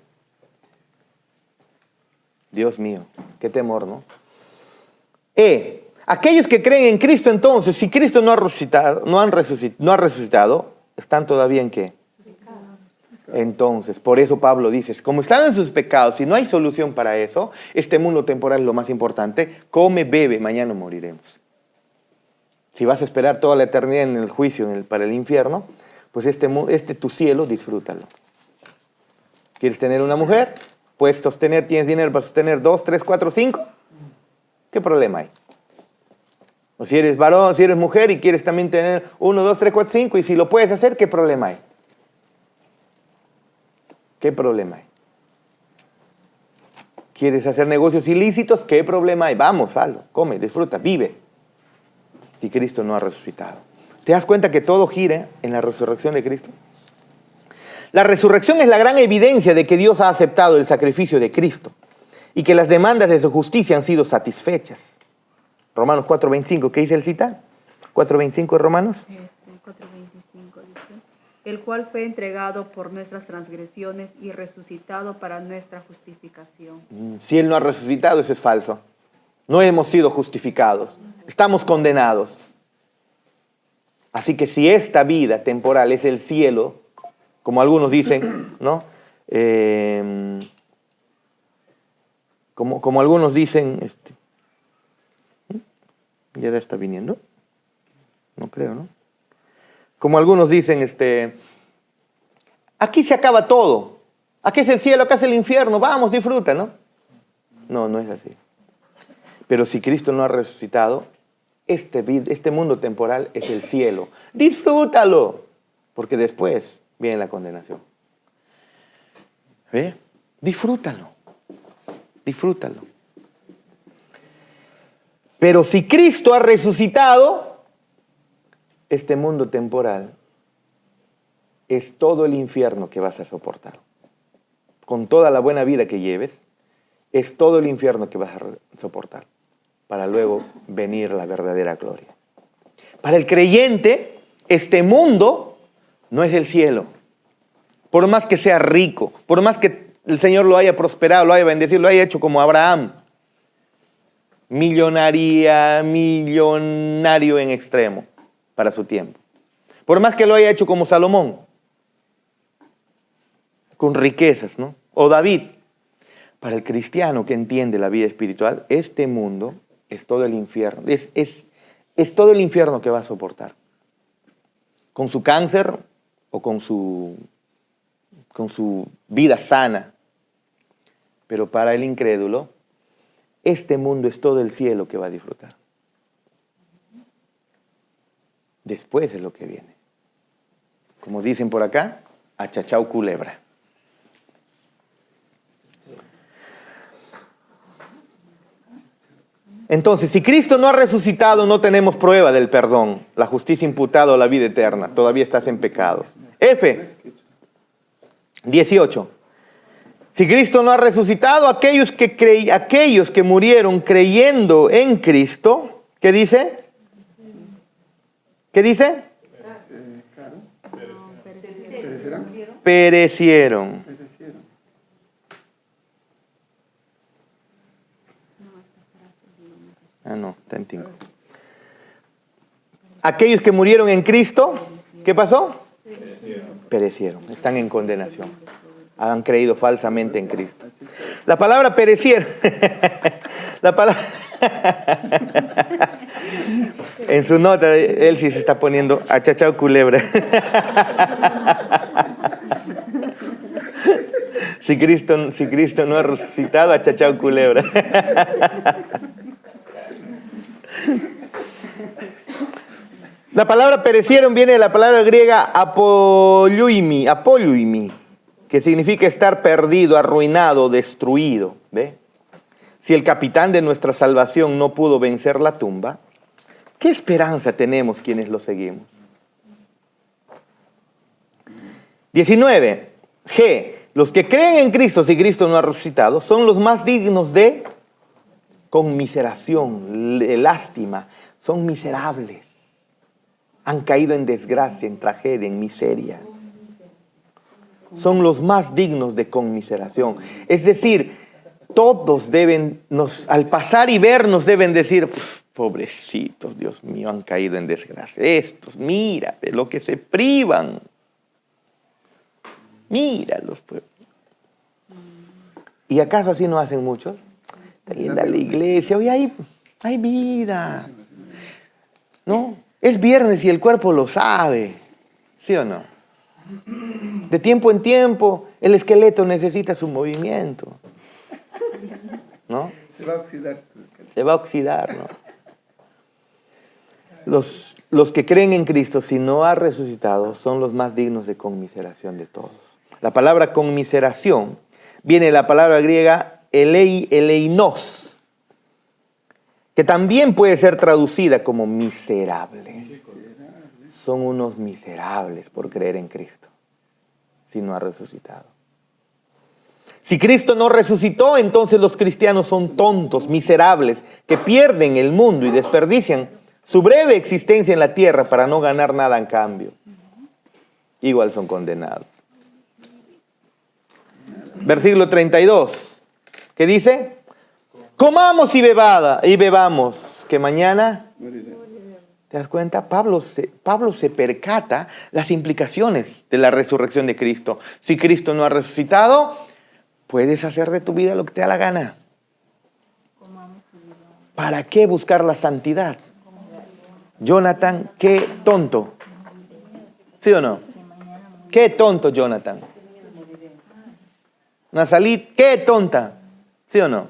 Dios mío, qué temor, ¿no? Aquellos que creen en Cristo, entonces, si Cristo no ha resucitado, ¿están todavía en qué? Entonces, por eso Pablo dice, como están en sus pecados y no hay solución para eso, este mundo temporal es lo más importante, come, bebe, mañana moriremos. Si vas a esperar toda la eternidad en el juicio para el infierno, pues tu cielo, disfrútalo. ¿Quieres tener una mujer? ¿Tienes dinero para sostener 2, 3, 4, 5? ¿Qué problema hay? O si eres varón, si eres mujer y quieres también tener 1, 2, 3, 4, 5, y si lo puedes hacer, ¿qué problema hay? ¿Qué problema hay? ¿Quieres hacer negocios ilícitos? ¿Qué problema hay? Vamos, hazlo, come, disfruta, vive. Si Cristo no ha resucitado. ¿Te das cuenta que todo gira en la resurrección de Cristo? La resurrección es la gran evidencia de que Dios ha aceptado el sacrificio de Cristo y que las demandas de su justicia han sido satisfechas. Romanos 4:25, ¿qué dice el cita? 4:25 de Romanos. 4:25 dice, el cual fue entregado por nuestras transgresiones y resucitado para nuestra justificación. Si Él no ha resucitado, eso es falso. No hemos sido justificados, estamos condenados. Así que si esta vida temporal es el cielo, como algunos dicen, ¿no? Como algunos dicen, ¿ya está viniendo? No creo, ¿no? Como algunos dicen, aquí se acaba todo. Aquí es el cielo, acá es el infierno, vamos, disfruta, ¿no? No, no es así. Pero si Cristo no ha resucitado, este mundo temporal es el cielo. Disfrútalo, porque después viene la condenación. ¿Ve? Disfrútalo. Disfrútalo. Pero si Cristo ha resucitado, este mundo temporal es todo el infierno que vas a soportar. Con toda la buena vida que lleves, es todo el infierno que vas a soportar, para luego venir la verdadera gloria. Para el creyente, este mundo no es el cielo. Por más que sea rico, por más que el Señor lo haya prosperado, lo haya bendecido, lo haya hecho como Abraham, millonario en extremo para su tiempo. Por más que lo haya hecho como Salomón, con riquezas, ¿no? O David. Para el cristiano que entiende la vida espiritual, este mundo es todo el infierno. Es todo el infierno que va a soportar. Con su cáncer o con su vida sana. Pero para el incrédulo, este mundo es todo el cielo que va a disfrutar. Después es lo que viene. Como dicen por acá, achachao culebra. Entonces, si Cristo no ha resucitado, no tenemos prueba del perdón, la justicia imputada o la vida eterna. Todavía estás en pecado. F. 18. Si Cristo no ha resucitado, aquellos que murieron creyendo en Cristo, ¿qué dice? ¿Qué dice? Perecieron. Ah, no, está en 5. Aquellos que murieron en Cristo, ¿qué pasó? Perecieron. Están en condenación. Han creído falsamente en Cristo. La palabra perecieron. La palabra. En su nota, él sí se está poniendo achachao culebra. Si Cristo no ha resucitado, achachao culebra. La palabra perecieron viene de la palabra griega apoluimi, que significa estar perdido, arruinado, destruido. ¿Ve? Si el capitán de nuestra salvación no pudo vencer la tumba, ¿qué esperanza tenemos quienes lo seguimos? 19. G. Los que creen en Cristo, si Cristo no ha resucitado, son los más dignos de conmiseración, lástima. Son miserables. Han caído en desgracia, en tragedia, en miseria. Son los más dignos de conmiseración. Es decir, todos al pasar y vernos deben decir, pobrecitos, Dios mío, han caído en desgracia. Estos, mira, de lo que se privan. Míralos, pues. ¿Y acaso así no hacen muchos? Está yendo a la iglesia, hoy hay vida. ¿No? Es viernes y el cuerpo lo sabe. ¿Sí o no? De tiempo en tiempo, el esqueleto necesita su movimiento. ¿No? Se va a oxidar. Se va a oxidar, ¿no? Los que creen en Cristo, si no ha resucitado, son los más dignos de conmiseración de todos. La palabra conmiseración viene de la palabra griega eleinos, que también puede ser traducida como miserables. Son unos miserables por creer en Cristo, si no ha resucitado. Si Cristo no resucitó, entonces los cristianos son tontos, miserables, que pierden el mundo y desperdician su breve existencia en la tierra para no ganar nada en cambio. Igual son condenados. Versículo 32, ¿qué dice? Comamos y bebamos, que mañana... ¿Te das cuenta? Pablo se percata las implicaciones de la resurrección de Cristo. Si Cristo no ha resucitado, puedes hacer de tu vida lo que te da la gana. ¿Para qué buscar la santidad? Jonathan, qué tonto. ¿Sí o no? Qué tonto, Jonathan. Nazalit, qué tonta. ¿Sí o no?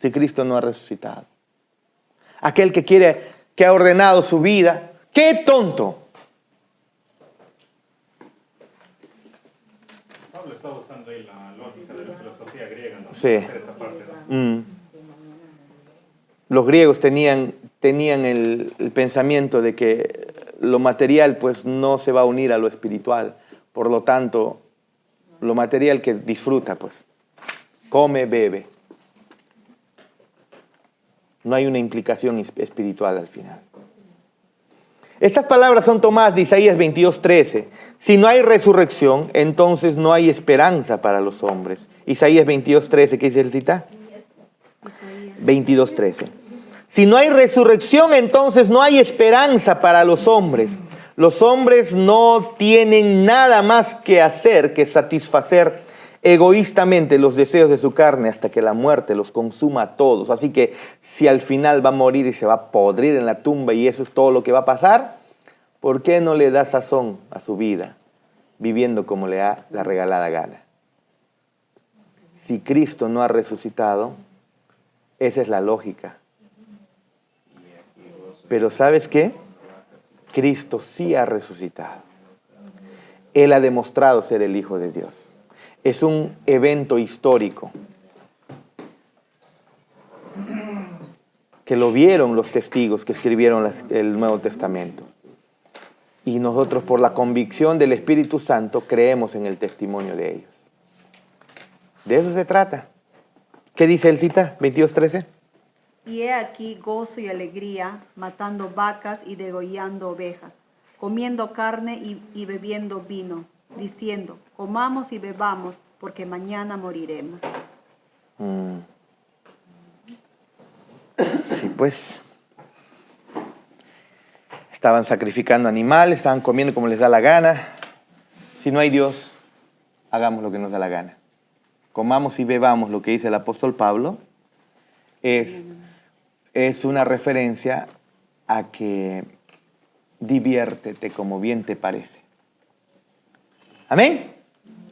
Si Cristo no ha resucitado. Aquel que ha ordenado su vida, qué tonto. Pablo está buscando ahí la lógica de la filosofía griega, ¿no? Sí. Esta parte, ¿no? Los griegos tenían el pensamiento de que lo material pues no se va a unir a lo espiritual. Por lo tanto, lo material que disfruta pues, come, bebe. No hay una implicación espiritual al final. Estas palabras son tomadas de Isaías 22:13. Si no hay resurrección, entonces no hay esperanza para los hombres. Isaías 22:13, ¿qué dice el cita? 22:13. Si no hay resurrección, entonces no hay esperanza para los hombres. Los hombres no tienen nada más que hacer que satisfacer egoístamente los deseos de su carne hasta que la muerte los consuma a todos. Así que si al final va a morir y se va a podrir en la tumba y eso es todo lo que va a pasar, ¿por qué no le da sazón a su vida viviendo como le da la regalada gana? Si Cristo no ha resucitado, esa es la lógica. Pero ¿sabes qué? Cristo sí ha resucitado. Él ha demostrado ser el Hijo de Dios. Es un evento histórico que lo vieron los testigos que escribieron el Nuevo Testamento. Y nosotros, por la convicción del Espíritu Santo, creemos en el testimonio de ellos. De eso se trata. ¿Qué dice el cita? 22:13. Y he aquí gozo y alegría, matando vacas y degollando ovejas, comiendo carne y bebiendo vino, diciendo, comamos y bebamos, porque mañana moriremos. Sí, pues. Estaban sacrificando animales, estaban comiendo como les da la gana. Si no hay Dios, hagamos lo que nos da la gana. Comamos y bebamos, lo que dice el apóstol Pablo, es una referencia a que diviértete como bien te parece. Amén.